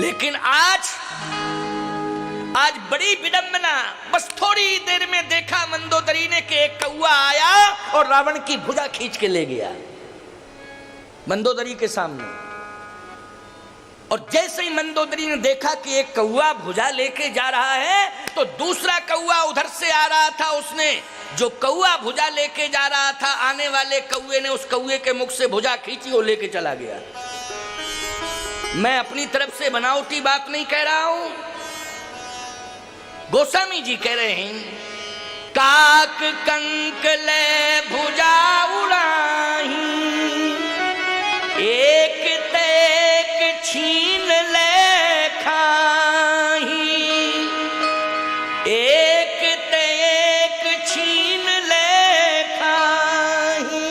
लेकिन आज बड़ी विडंबना, बस थोड़ी देर में देखा मंदोदरी ने कि एक कौआ आया और रावण की भुजा खींच के ले गया मंदोदरी के सामने। और जैसे ही मंदोदरी ने देखा कि एक कौआ भुजा लेके जा रहा है तो दूसरा कौआ उधर से आ रहा था। उसने जो कौआ भुजा लेके जा रहा था, आने वाले कौए ने उस कौए के मुख से भुजा खींची और लेके चला गया। मैं अपनी तरफ से बनावटी बात नहीं कह रहा हूं, गोस्वामी जी कह रहे हैं, काक कंक ले भुजा उड़ाही, एक तेक छीन ले खाही, एक तेक छीन ले खाही।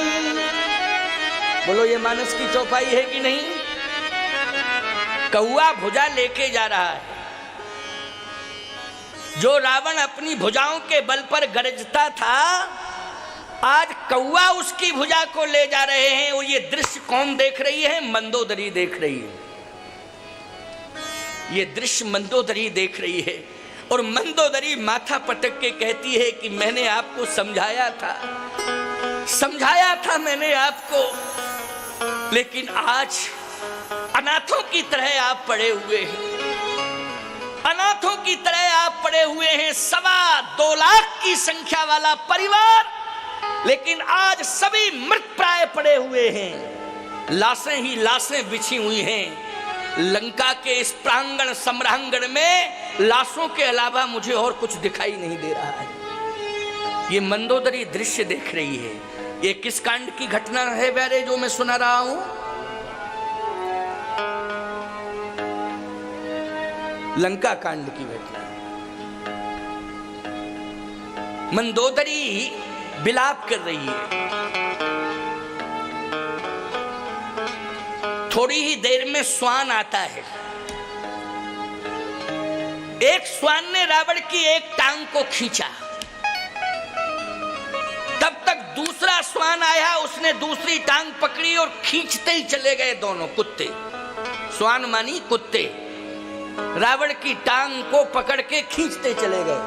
बोलो, ये मानस की चौपाई है कि नहीं? कौआ भुजा लेके जा रहा है। जो रावण अपनी भुजाओं के बल पर गरजता था, आज कौआ उसकी भुजा को ले जा रहे हैं। और ये दृश्य कौन देख रही है? मंदोदरी देख रही है। ये दृश्य मंदोदरी देख रही है। और मंदोदरी माथा पटक के कहती है कि मैंने आपको समझाया था मैंने आपको, लेकिन आज अनाथों की तरह आप पड़े हुए हैं, अनाथों की तरह आप पड़े हुए हैं। 2.25 लाख की संख्या वाला परिवार, लेकिन आज सभी मृत प्राय पड़े हुए हैं। लाशें ही लाशें बिछी हुई हैं। लंका के इस प्रांगण सम्रांगण में लाशों के अलावा मुझे और कुछ दिखाई नहीं दे रहा है। ये मंदोदरी दृश्य देख रही है। ये किस कांड की घटना है प्यारे जो मैं सुना रहा हूं? लंका कांड की घटना। मंदोदरी विलाप कर रही है। थोड़ी ही देर में श्वान आता है। एक श्वान ने रावण की एक टांग को खींचा, तब तक दूसरा श्वान आया, उसने दूसरी टांग पकड़ी और खींचते ही चले गए दोनों कुत्ते। श्वान मानी कुत्ते, रावण की टांग को पकड़ के खींचते चले गए।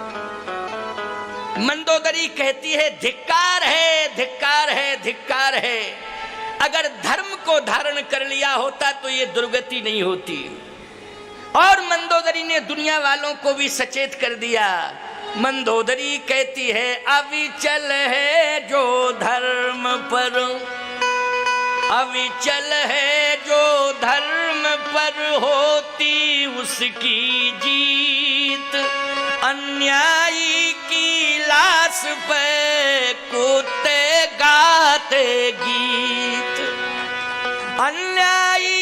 मंदोदरी कहती है, धिक्कार है, धिक्कार है, धिक्कार है। अगर धर्म को धारण कर लिया होता तो ये दुर्गति नहीं होती। और मंदोदरी ने दुनिया वालों को भी सचेत कर दिया। मंदोदरी कहती है, अविचल है जो धर्म पर, अविचल है जो धर्म पर होती उसकी जीत, अन्यायी की लाश पे कुत्ते गाते गीत, अन्यायी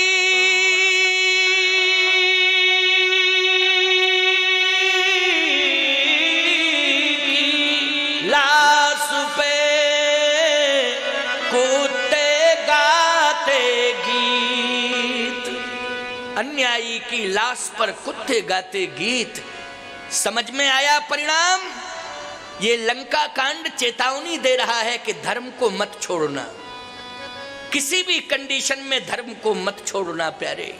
अन्यायी की लाश पर कुत्ते गाते गीत। समझ में आया परिणाम? ये लंका कांड चेतावनी दे रहा है कि धर्म को मत छोड़ना, किसी भी कंडीशन में धर्म को मत छोड़ना प्यारे।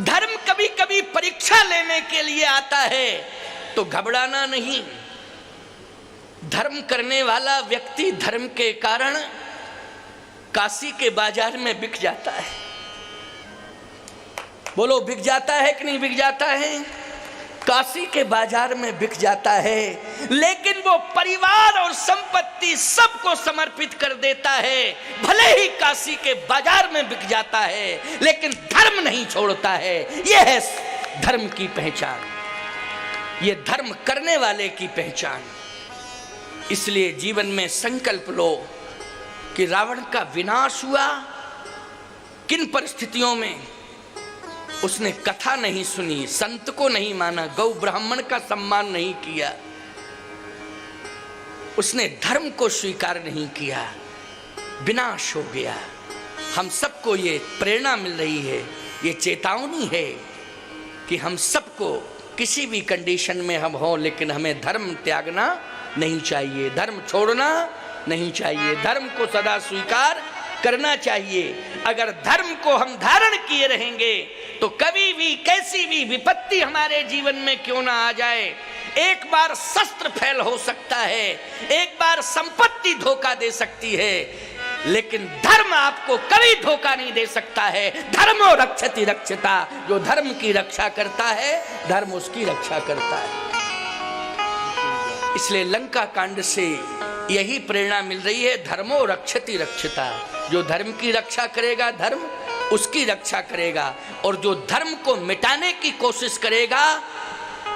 धर्म कभी कभी परीक्षा लेने के लिए आता है तो घबराना नहीं। धर्म करने वाला व्यक्ति धर्म के कारण काशी के बाजार में बिक जाता है। बोलो, बिक जाता है कि नहीं बिक जाता है? काशी के बाजार में बिक जाता है, लेकिन वो परिवार और संपत्ति सबको समर्पित कर देता है। भले ही काशी के बाजार में बिक जाता है, लेकिन धर्म नहीं छोड़ता है। यह है धर्म की पहचान, ये धर्म करने वाले की पहचान। इसलिए जीवन में संकल्प लो कि रावण का विनाश हुआ किन परिस्थितियों में? उसने कथा नहीं सुनी, संत को नहीं माना, गौ ब्राह्मण का सम्मान नहीं किया, उसने धर्म को स्वीकार नहीं किया, विनाश हो गया। हम सबको ये प्रेरणा मिल रही है, ये चेतावनी है कि हम सबको किसी भी कंडीशन में हम हो, लेकिन हमें धर्म त्यागना नहीं चाहिए, धर्म छोड़ना नहीं चाहिए, धर्म को सदा स्वीकार करना चाहिए। अगर धर्म को हम धारण किए रहेंगे तो कभी भी कैसी भी विपत्ति हमारे जीवन में क्यों ना आ जाए, एक बार शस्त्र फेल हो सकता है, एक बार संपत्ति धोखा दे सकती है, लेकिन धर्म आपको कभी धोखा नहीं दे सकता है। धर्मो रक्षति रक्षिता, जो धर्म की रक्षा करता है धर्म उसकी रक्षा करता है। इसलिए लंका कांड से यही प्रेरणा मिल रही है, धर्मो रक्षति रक्षिता। जो धर्म की रक्षा करेगा धर्म उसकी रक्षा करेगा, और जो धर्म को मिटाने की कोशिश करेगा,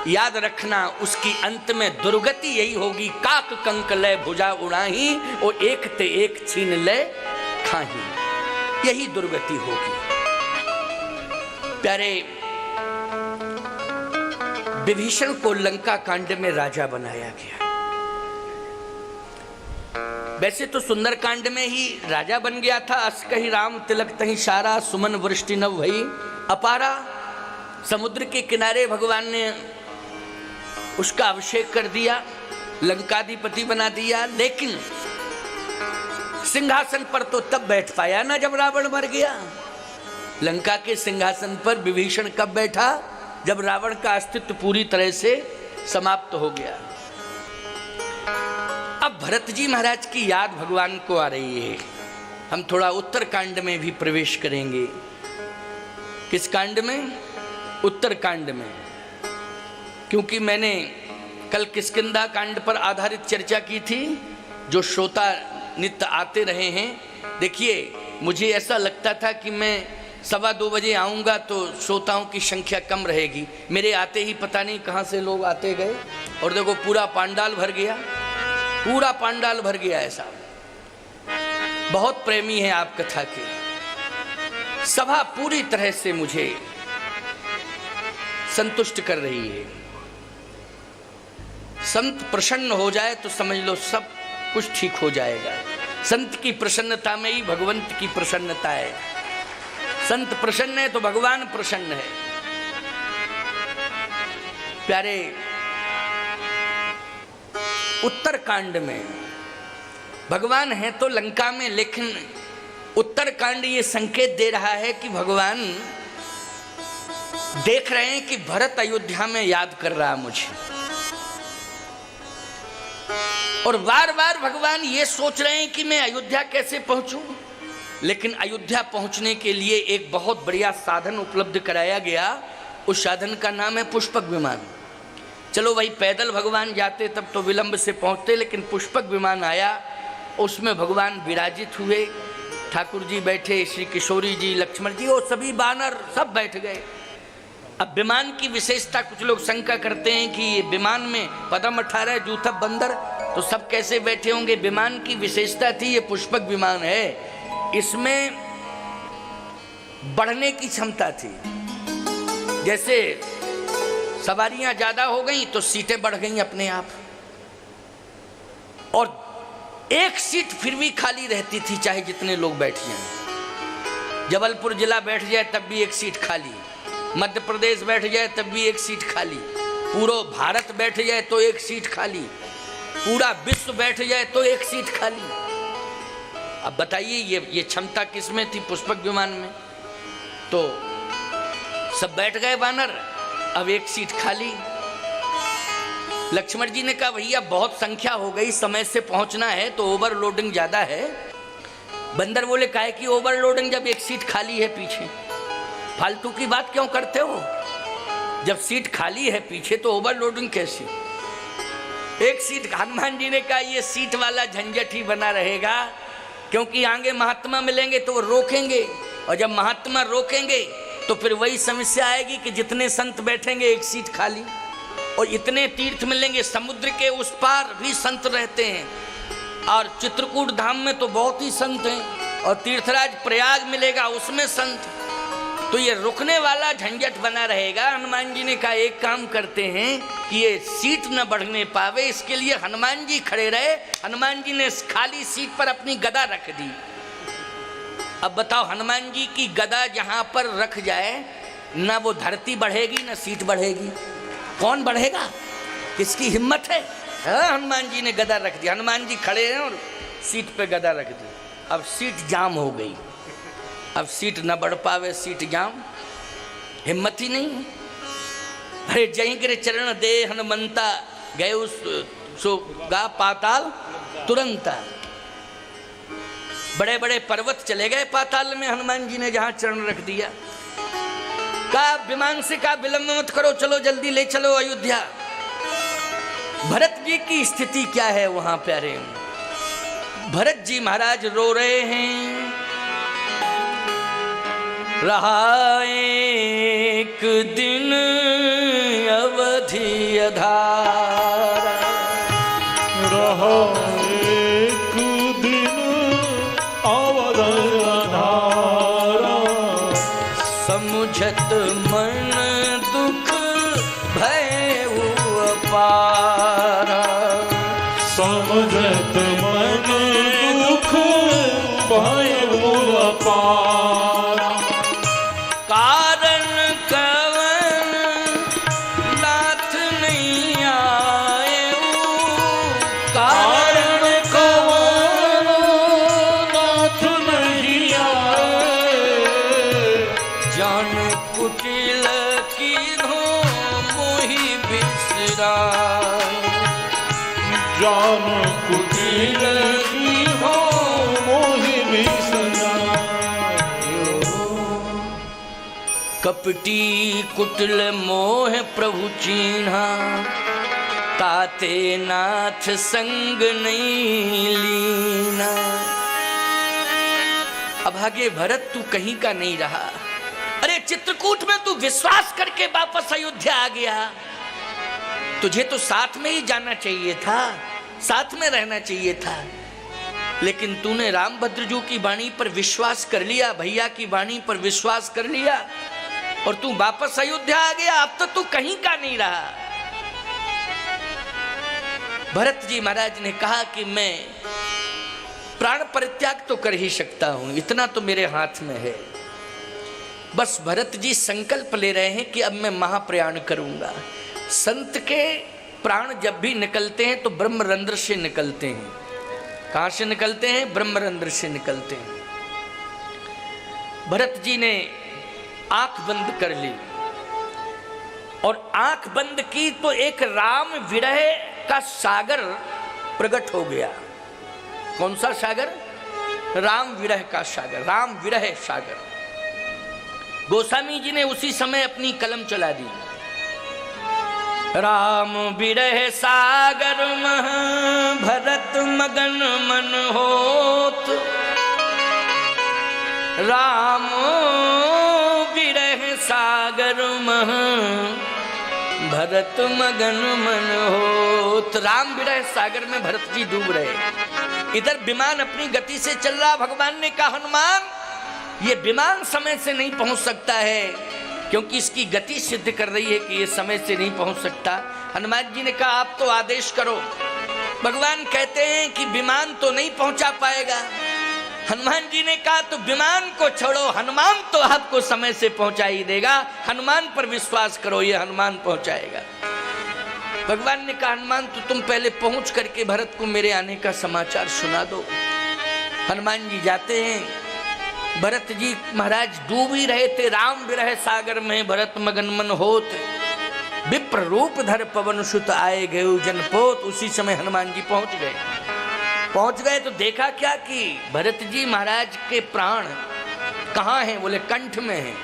याद रखना उसकी अंत में दुर्गति यही होगी, काक कंक ले भुजा उड़ाही और एक ते एक छीन ले खाही, यही दुर्गति होगी। प्यारे, विभीषण को लंका कांड में राजा बनाया गया। वैसे तो सुंदर कांड में ही राजा बन गया था। अस कही राम तिलक तही सारा, सुमन वृष्टि नव भई अपारा। समुद्र के किनारे भगवान ने उसका अभिषेक कर दिया, लंकाधिपति बना दिया, लेकिन सिंहासन पर तो तब बैठ पाया ना जब रावण मर गया। लंका के सिंहासन पर विभीषण कब बैठा? जब रावण का अस्तित्व पूरी तरह से समाप्त हो गया। अब भरत जी महाराज की याद भगवान को आ रही है। हम थोड़ा उत्तर कांड में भी प्रवेश करेंगे। किस कांड में? उत्तर कांड में, क्योंकि मैंने कल किष्किंधा कांड पर आधारित चर्चा की थी। जो श्रोता नित्य आते रहे हैं, देखिए मुझे ऐसा लगता था कि मैं 2:15 बजे आऊँगा तो श्रोताओं की संख्या कम रहेगी। मेरे आते ही पता नहीं कहाँ से लोग आते गए, और देखो पूरा पांडाल भर गया, पूरा पांडाल भर गया। ऐसा बहुत प्रेमी है आप कथा के। सभा पूरी तरह से मुझे संतुष्ट कर रही है। संत प्रसन्न हो जाए तो समझ लो सब कुछ ठीक हो जाएगा। संत की प्रसन्नता में ही भगवंत की प्रसन्नता है। संत प्रसन्न है तो भगवान प्रसन्न है। प्यारे, उत्तर कांड में भगवान है तो लंका में, लेकिन उत्तर कांड ये संकेत दे रहा है कि भगवान देख रहे हैं कि भरत अयोध्या में याद कर रहा मुझे, और बार बार भगवान ये सोच रहे हैं कि मैं अयोध्या कैसे पहुंचूं। लेकिन अयोध्या पहुंचने के लिए एक बहुत बढ़िया साधन उपलब्ध कराया गया। उस साधन का नाम है पुष्पक विमान। चलो भाई, पैदल भगवान जाते तब तो विलंब से पहुंचते, लेकिन पुष्पक विमान आया, उसमें भगवान विराजित हुए। ठाकुर जी बैठे, श्री किशोरी जी, लक्ष्मण जी, वो सभी बानर सब बैठ गए। अब विमान की विशेषता, कुछ लोग शंका करते हैं कि ये विमान में पदम 18 जूथब बंदर, तो सब कैसे बैठे होंगे। विमान की विशेषता थी, ये पुष्पक विमान है, इसमें बढ़ने की क्षमता थी। जैसे सवारियां ज्यादा हो गई तो सीटें बढ़ गई अपने आप, और एक सीट फिर भी खाली रहती थी चाहे जितने लोग बैठ जाएं। जबलपुर जिला बैठ जाए तब भी एक सीट खाली। मध्य प्रदेश बैठ जाए तब भी एक सीट खाली, पूरा भारत बैठ जाए तो एक सीट खाली, पूरा विश्व बैठ जाए तो एक सीट खाली। अब बताइए ये क्षमता किसमें थी? पुष्पक विमान में। तो सब बैठ गए वानर, अब एक सीट खाली। लक्ष्मण जी ने कहा भैया बहुत संख्या हो गई, समय से पहुंचना है तो ओवरलोडिंग ज्यादा है। बंदर बोले काहे की ओवरलोडिंग जब एक सीट खाली है पीछे, फालतू की बात क्यों करते हो? जब सीट खाली है पीछे तो ओवरलोडिंग कैसी? एक सीट। हनुमान जी ने कहा ये सीट वाला झंझट ही बना रहेगा, क्योंकि आगे महात्मा मिलेंगे तो वो रोकेंगे, और जब महात्मा रोकेंगे तो फिर वही समस्या आएगी कि जितने संत बैठेंगे एक सीट खाली, और इतने तीर्थ मिलेंगे, समुद्र के उस पार भी संत रहते हैं, और चित्रकूट धाम में तो बहुत ही संत हैं, और तीर्थराज प्रयाग मिलेगा उसमें संत, तो ये रुकने वाला झंझट बना रहेगा। हनुमान जी ने कहा एक काम करते हैं कि ये सीट न बढ़ने पावे, इसके लिए हनुमान जी खड़े रहे। हनुमान जी ने खाली सीट पर अपनी गदा रख दी। अब बताओ हनुमान जी की गदा जहां पर रख जाए, ना वो धरती बढ़ेगी ना सीट बढ़ेगी, कौन बढ़ेगा? किसकी हिम्मत है? हनुमान जी ने गदा रख दी, हनुमान जी खड़े हैं और सीट पे गदा रख दी। अब सीट जाम हो गई, अब सीट न बढ़ पावे, सीट जाम, हिम्मत ही नहीं। अरे जय गिर चरण दे हनुमंता, गए उस सो गा पाताल तुरंत। बड़े बड़े पर्वत चले गए पाताल में, हनुमान जी ने जहां चरण रख दिया। कहा विमान से कहा विलंब मत करो, चलो जल्दी ले चलो अयोध्या। भरत जी की स्थिति क्या है वहां प्यारे? भरत जी महाराज रो रहे हैं। रहा एक दिन अवधि अधारा, रहा एक दिन अवधि अधारा, समुझत मन दुख भयउ अपारा, समझत मन दुख भयउ अपारा, कारण कवन नाथ नहीं आएऊ, कारण कवन नाथ नहीं आए, जान कुटिल की धो मोहि बिसराए, जान कुटिल की हो मोहि बिसराए। कपटी कुटिल मोह प्रभु चीन्हा, ताते नाथ संग नहीं लीना। अब आगे भरत तू कहीं का नहीं रहा। अरे चित्रकूट में तू विश्वास करके वापस अयोध्या आ गया, तुझे तो साथ में ही जाना चाहिए था, साथ में रहना चाहिए था, लेकिन तूने रामभद्रजू की वाणी पर विश्वास कर लिया, भैया की वाणी पर विश्वास कर लिया, और तू वापस अयोध्या आ गया। अब तो तू कहीं का नहीं रहा। भरत जी महाराज ने कहा कि मैं प्राण परित्याग तो कर ही सकता हूं, इतना तो मेरे हाथ में है। बस भरत जी संकल्प ले रहे हैं कि अब मैं महाप्रयाण करूंगा। संत के प्राण जब भी निकलते हैं तो ब्रह्मरंध्र से निकलते हैं। कहां से निकलते हैं? ब्रह्मरंध्र से निकलते हैं। भरत जी ने आंख बंद कर ली, और आंख बंद की तो एक राम विरह का सागर प्रकट हो गया। कौन सा सागर? राम विरह का सागर, राम विरह सागर। गोस्वामी जी ने उसी समय अपनी कलम चला दी। राम विरह सागर मह भरत मगन मन होत, राम विरह सागर मह भरत मगन मन होत। राम विरह सागर में भरत जी डूब रहे। इधर विमान अपनी गति से चल रहा। भगवान ने कहा हनुमान ये विमान समय से नहीं पहुंच सकता है, क्योंकि इसकी गति सिद्ध कर रही है कि ये समय से नहीं पहुंच सकता। हनुमान जी ने कहा आप तो आदेश करो। भगवान कहते हैं कि विमान तो नहीं पहुंचा पाएगा। हनुमान जी ने कहा तो विमान को छोड़ो, हनुमान तो आपको समय से पहुंचा ही देगा, हनुमान पर विश्वास करो, ये हनुमान पहुंचाएगा। भगवान ने कहा हनुमान तो तुम पहले पहुंच करके भरत को मेरे आने का समाचार सुना दो। हनुमान जी जाते हैं, भरत जी महाराज डूब ही रहे थे राम विरह सागर में, भरत मगन मन होत, विप्र रूप धर पवन सुत आए गए जनपोत। उसी समय हनुमान जी पहुंच गए तो देखा क्या कि भरत जी महाराज के प्राण कहाँ हैं? बोले कंठ में हैं।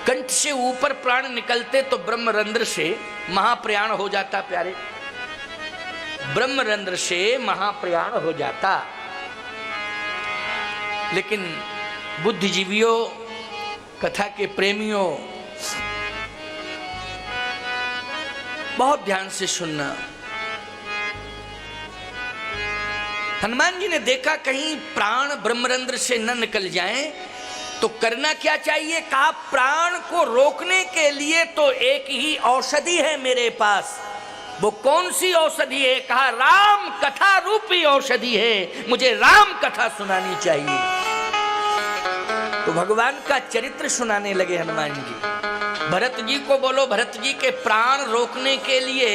कंठ से ऊपर प्राण निकलते तो ब्रह्मरंध्र से महाप्रयाण हो जाता। प्यारे, ब्रह्मरंध्र से महाप्रयाण हो जाता। लेकिन बुद्धिजीवियों, कथा के प्रेमियों, बहुत ध्यान से सुनना। हनुमान जी ने देखा कहीं प्राण ब्रह्मरंध्र से न निकल जाएं तो करना क्या चाहिए? कहा प्राण को रोकने के लिए तो एक ही औषधि है मेरे पास। वो कौन सी औषधि है? कहा राम कथा रूपी औषधि है, मुझे राम कथा सुनानी चाहिए। तो भगवान का चरित्र सुनाने लगे हनुमान जी। भरत जी को बोलो, भरत जी के प्राण रोकने के लिए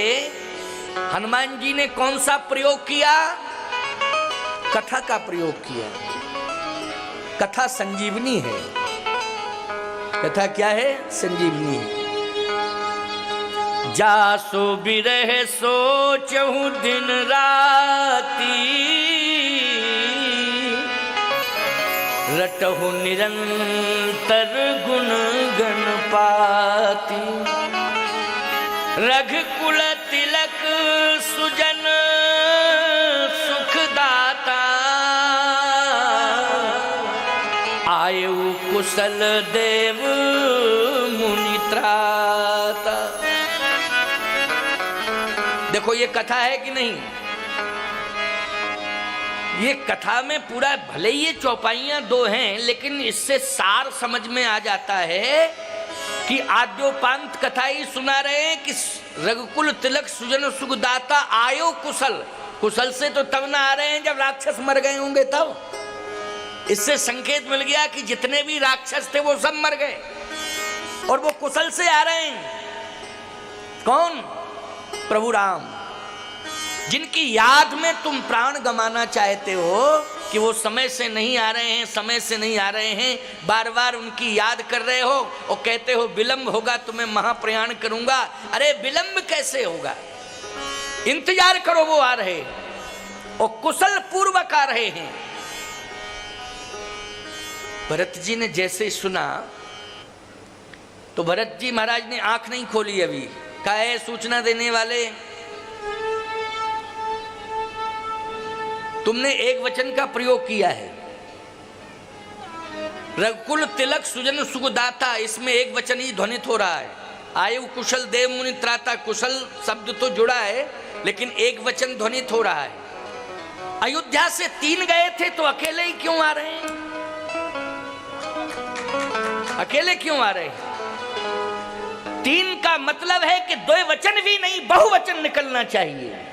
हनुमान जी ने कौन सा प्रयोग किया? कथा का प्रयोग किया। कथा संजीवनी है। कथा क्या है? संजीवनी है। जासो बिरह सोचहु दिन राती, रटहु निरंतर गुण गणपाती। रघुकुल तिलक सुजन सुखदाता, आयु कुशल देव मुनि त्राता। देखो ये कथा है कि नहीं? ये कथा में पूरा, भले ये चौपाइयां दो हैं, लेकिन इससे सार समझ में आ जाता है कि आद्योपांत कथा ही सुना रहे हैं कि रघुकुल तिलक सुजन सुखदाता आयो कुशल। कुशल से तो तब ना आ रहे हैं जब राक्षस मर गए होंगे तब। इससे संकेत मिल गया कि जितने भी राक्षस थे वो सब मर गए और वो कुशल से आ रहे हैं। कौन? प्रभु राम, जिनकी याद में तुम प्राण गंवाना चाहते हो कि वो समय से नहीं आ रहे हैं, समय से नहीं आ रहे हैं, बार बार उनकी याद कर रहे हो और कहते हो विलंब होगा तो मैं महाप्रयाण करूंगा। अरे विलंब कैसे होगा? इंतजार करो, वो आ रहे और कुशल पूर्वक आ रहे हैं। भरत जी ने जैसे सुना तो भरत जी महाराज ने आंख नहीं खोली अभी। कहा है सूचना देने वाले, तुमने एक वचन का प्रयोग किया है, रघुकुल तिलक सुजन सुखदाता, इसमें एक वचन ही ध्वनित हो रहा है। आयु कुशल देव मुनि त्राता, कुशल शब्द तो जुड़ा है लेकिन एक वचन ध्वनित हो रहा है। अयोध्या से 3 गए थे तो अकेले ही क्यों आ रहे हैं? अकेले क्यों आ रहे हैं? 3 का मतलब है कि 2 वचन भी नहीं, बहुवचन निकलना चाहिए।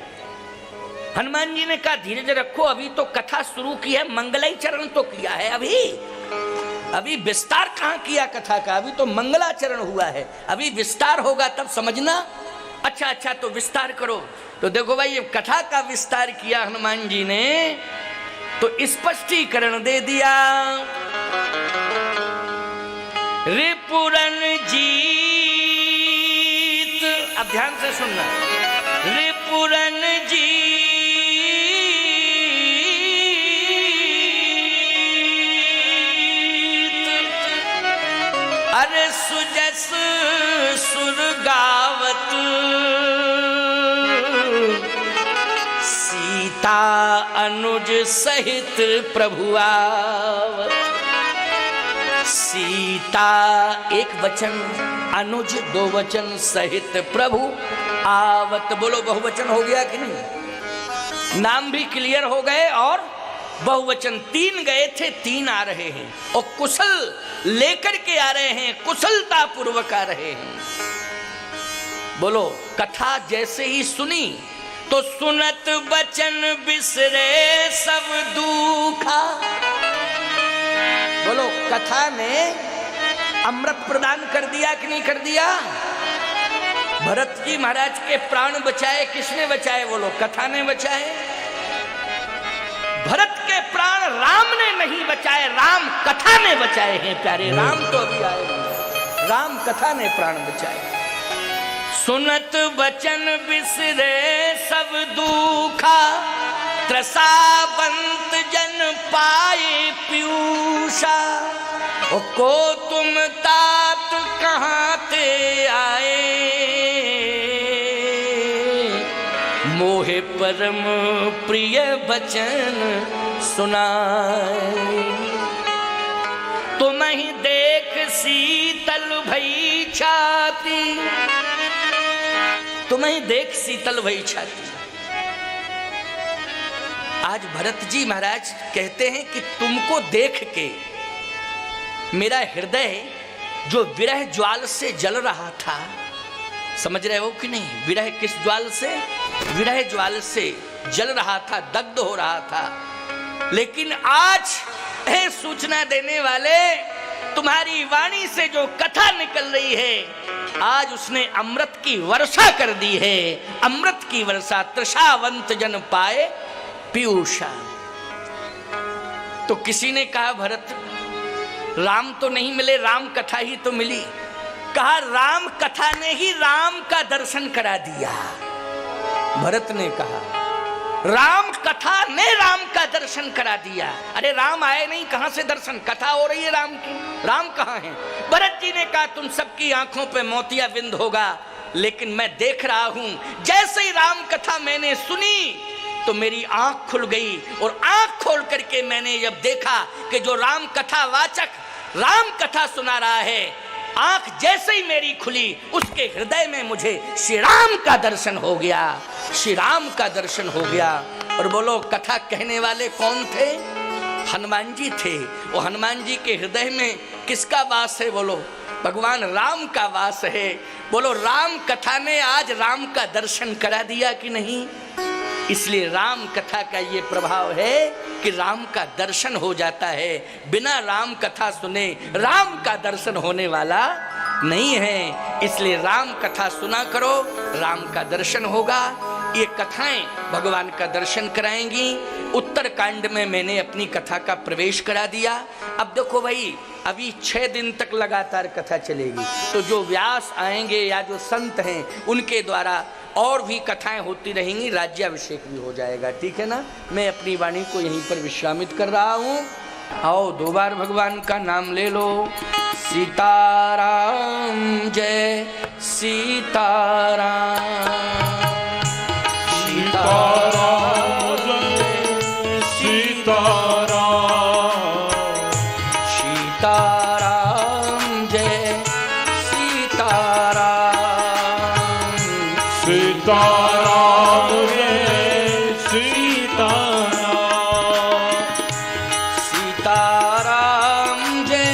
हनुमान जी ने कहा धीरज रखो, अभी तो कथा शुरू की है, मंगलाचरण तो किया है, अभी विस्तार कहां किया कथा का? अभी तो मंगलाचरण हुआ है, अभी विस्तार होगा तब समझना। अच्छा तो विस्तार करो। तो देखो भाई, कथा का विस्तार किया हनुमान जी ने तो स्पष्टीकरण दे दिया। रिपुरन जीत, अब ध्यान से सुनना, रिपुरन जीत अरे सुजस सुर गावत, सीता अनुज सहित प्रभु आवत। सीता एक वचन, अनुज 2 वचन, सहित प्रभु आवत। बोलो बहुवचन हो गया कि नहीं? नाम भी क्लियर हो गए और बहुवचन। 3 गए थे, 3 आ रहे हैं और कुशल लेकर के आ रहे हैं, कुशलता पूर्वक आ रहे हैं। बोलो, कथा जैसे ही सुनी तो सुनत बचन बिसरे सब दुखा, कथा ने अमृत प्रदान कर दिया कि नहीं कर दिया? भरत जी महाराज के प्राण बचाए किसने बचाए? बोलो, कथा ने बचाए। भरत के प्राण राम ने नहीं बचाए, राम कथा ने बचाए हैं प्यारे। राम तो अभी आए, राम कथा ने प्राण बचाए। सुनत बचन बिसरे सब दुखा, त्रसावंत जन पाए पीयूषा। को तुम तात कहाँ ते आए, मोहे परम प्रिय बचन सुनाए। तुम ही देख शीतल भई छाती, तुम ही देख शीतल भई छाती। आज भरत जी महाराज कहते हैं कि तुमको देख के मेरा हृदय जो विरह ज्वाल से जल रहा था, समझ रहे हो कि नहीं? विरह किस ज्वाल से? विरह ज्वाल से जल रहा था, दग्ध हो रहा था। लेकिन आज है सूचना देने वाले, तुम्हारी वाणी से जो कथा निकल रही है, आज उसने अमृत की वर्षा कर दी है। अमृत की वर्षा, तृषावंत जन पाए पीयूषा। तो किसी ने कहा भरत राम तो नहीं मिले, राम कथा ही तो मिली। कहा राम कथा ने ही राम का दर्शन करा दिया। भरत ने कहा राम कथा ने राम का दर्शन करा दिया। अरे राम आए नहीं, कहां से दर्शन? कथा हो रही है राम की, राम कहां है? भरत जी ने कहा तुम सबकी आंखों पे मोतिया बिंद होगा, लेकिन मैं देख रहा हूं। जैसे ही राम कथा मैंने सुनी तो मेरी आंख खुल गई, और आंख खोल करके मैंने जब देखा कि जो राम कथा वाचक राम कथा सुना रहा है, आंख जैसे ही मेरी खुली, उसके हृदय में मुझे श्री राम का दर्शन हो गया, श्री राम का दर्शन हो गया। और बोलो कथा कहने वाले कौन थे? हनुमान जी थे। वो हनुमान जी के हृदय में किसका वास है? बोलो भगवान राम का वास है। बोलो राम कथा ने आज राम का दर्शन करा दिया कि नहीं? इसलिए राम कथा का ये प्रभाव है कि राम का दर्शन हो जाता है। बिना राम कथा सुने राम का दर्शन होने वाला नहीं है। इसलिए राम कथा सुना करो, राम का दर्शन होगा। ये कथाएं भगवान का दर्शन कराएंगी। उत्तर कांड में मैंने अपनी कथा का प्रवेश करा दिया। अब देखो भाई, अभी 6 दिन तक लगातार कथा चलेगी, तो जो व्यास आएंगे या जो संत हैं उनके द्वारा और भी कथाएं होती रहेंगी, राज्याभिषेक भी हो जाएगा। ठीक है ना? मैं अपनी वाणी को यहीं पर विश्रामित कर रहा हूँ। आओ 2 बार भगवान का नाम ले लो। सीताराम जय सीताराम, सीताराम जय सीताराम, सीताराम जय सीताराम, सीताराम जय सीताराम, सीताराम जय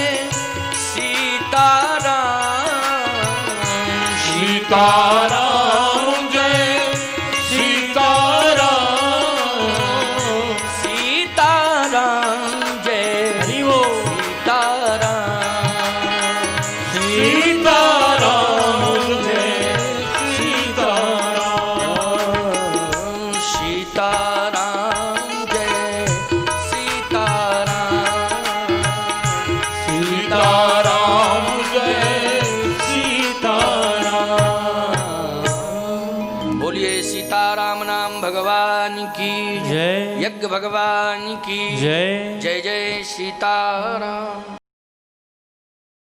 सीताराम, सीताराम जय सीताराम, सीताराम जय हरि बोल। सीताराम, सीताराम जय सीताराम, सीताराम जय सीताराम, सीताराम जय सीताराम। बोलिए सीताराम नाम भगवान की जय, यज्ञ भगवान की जय जय जय सीताराम।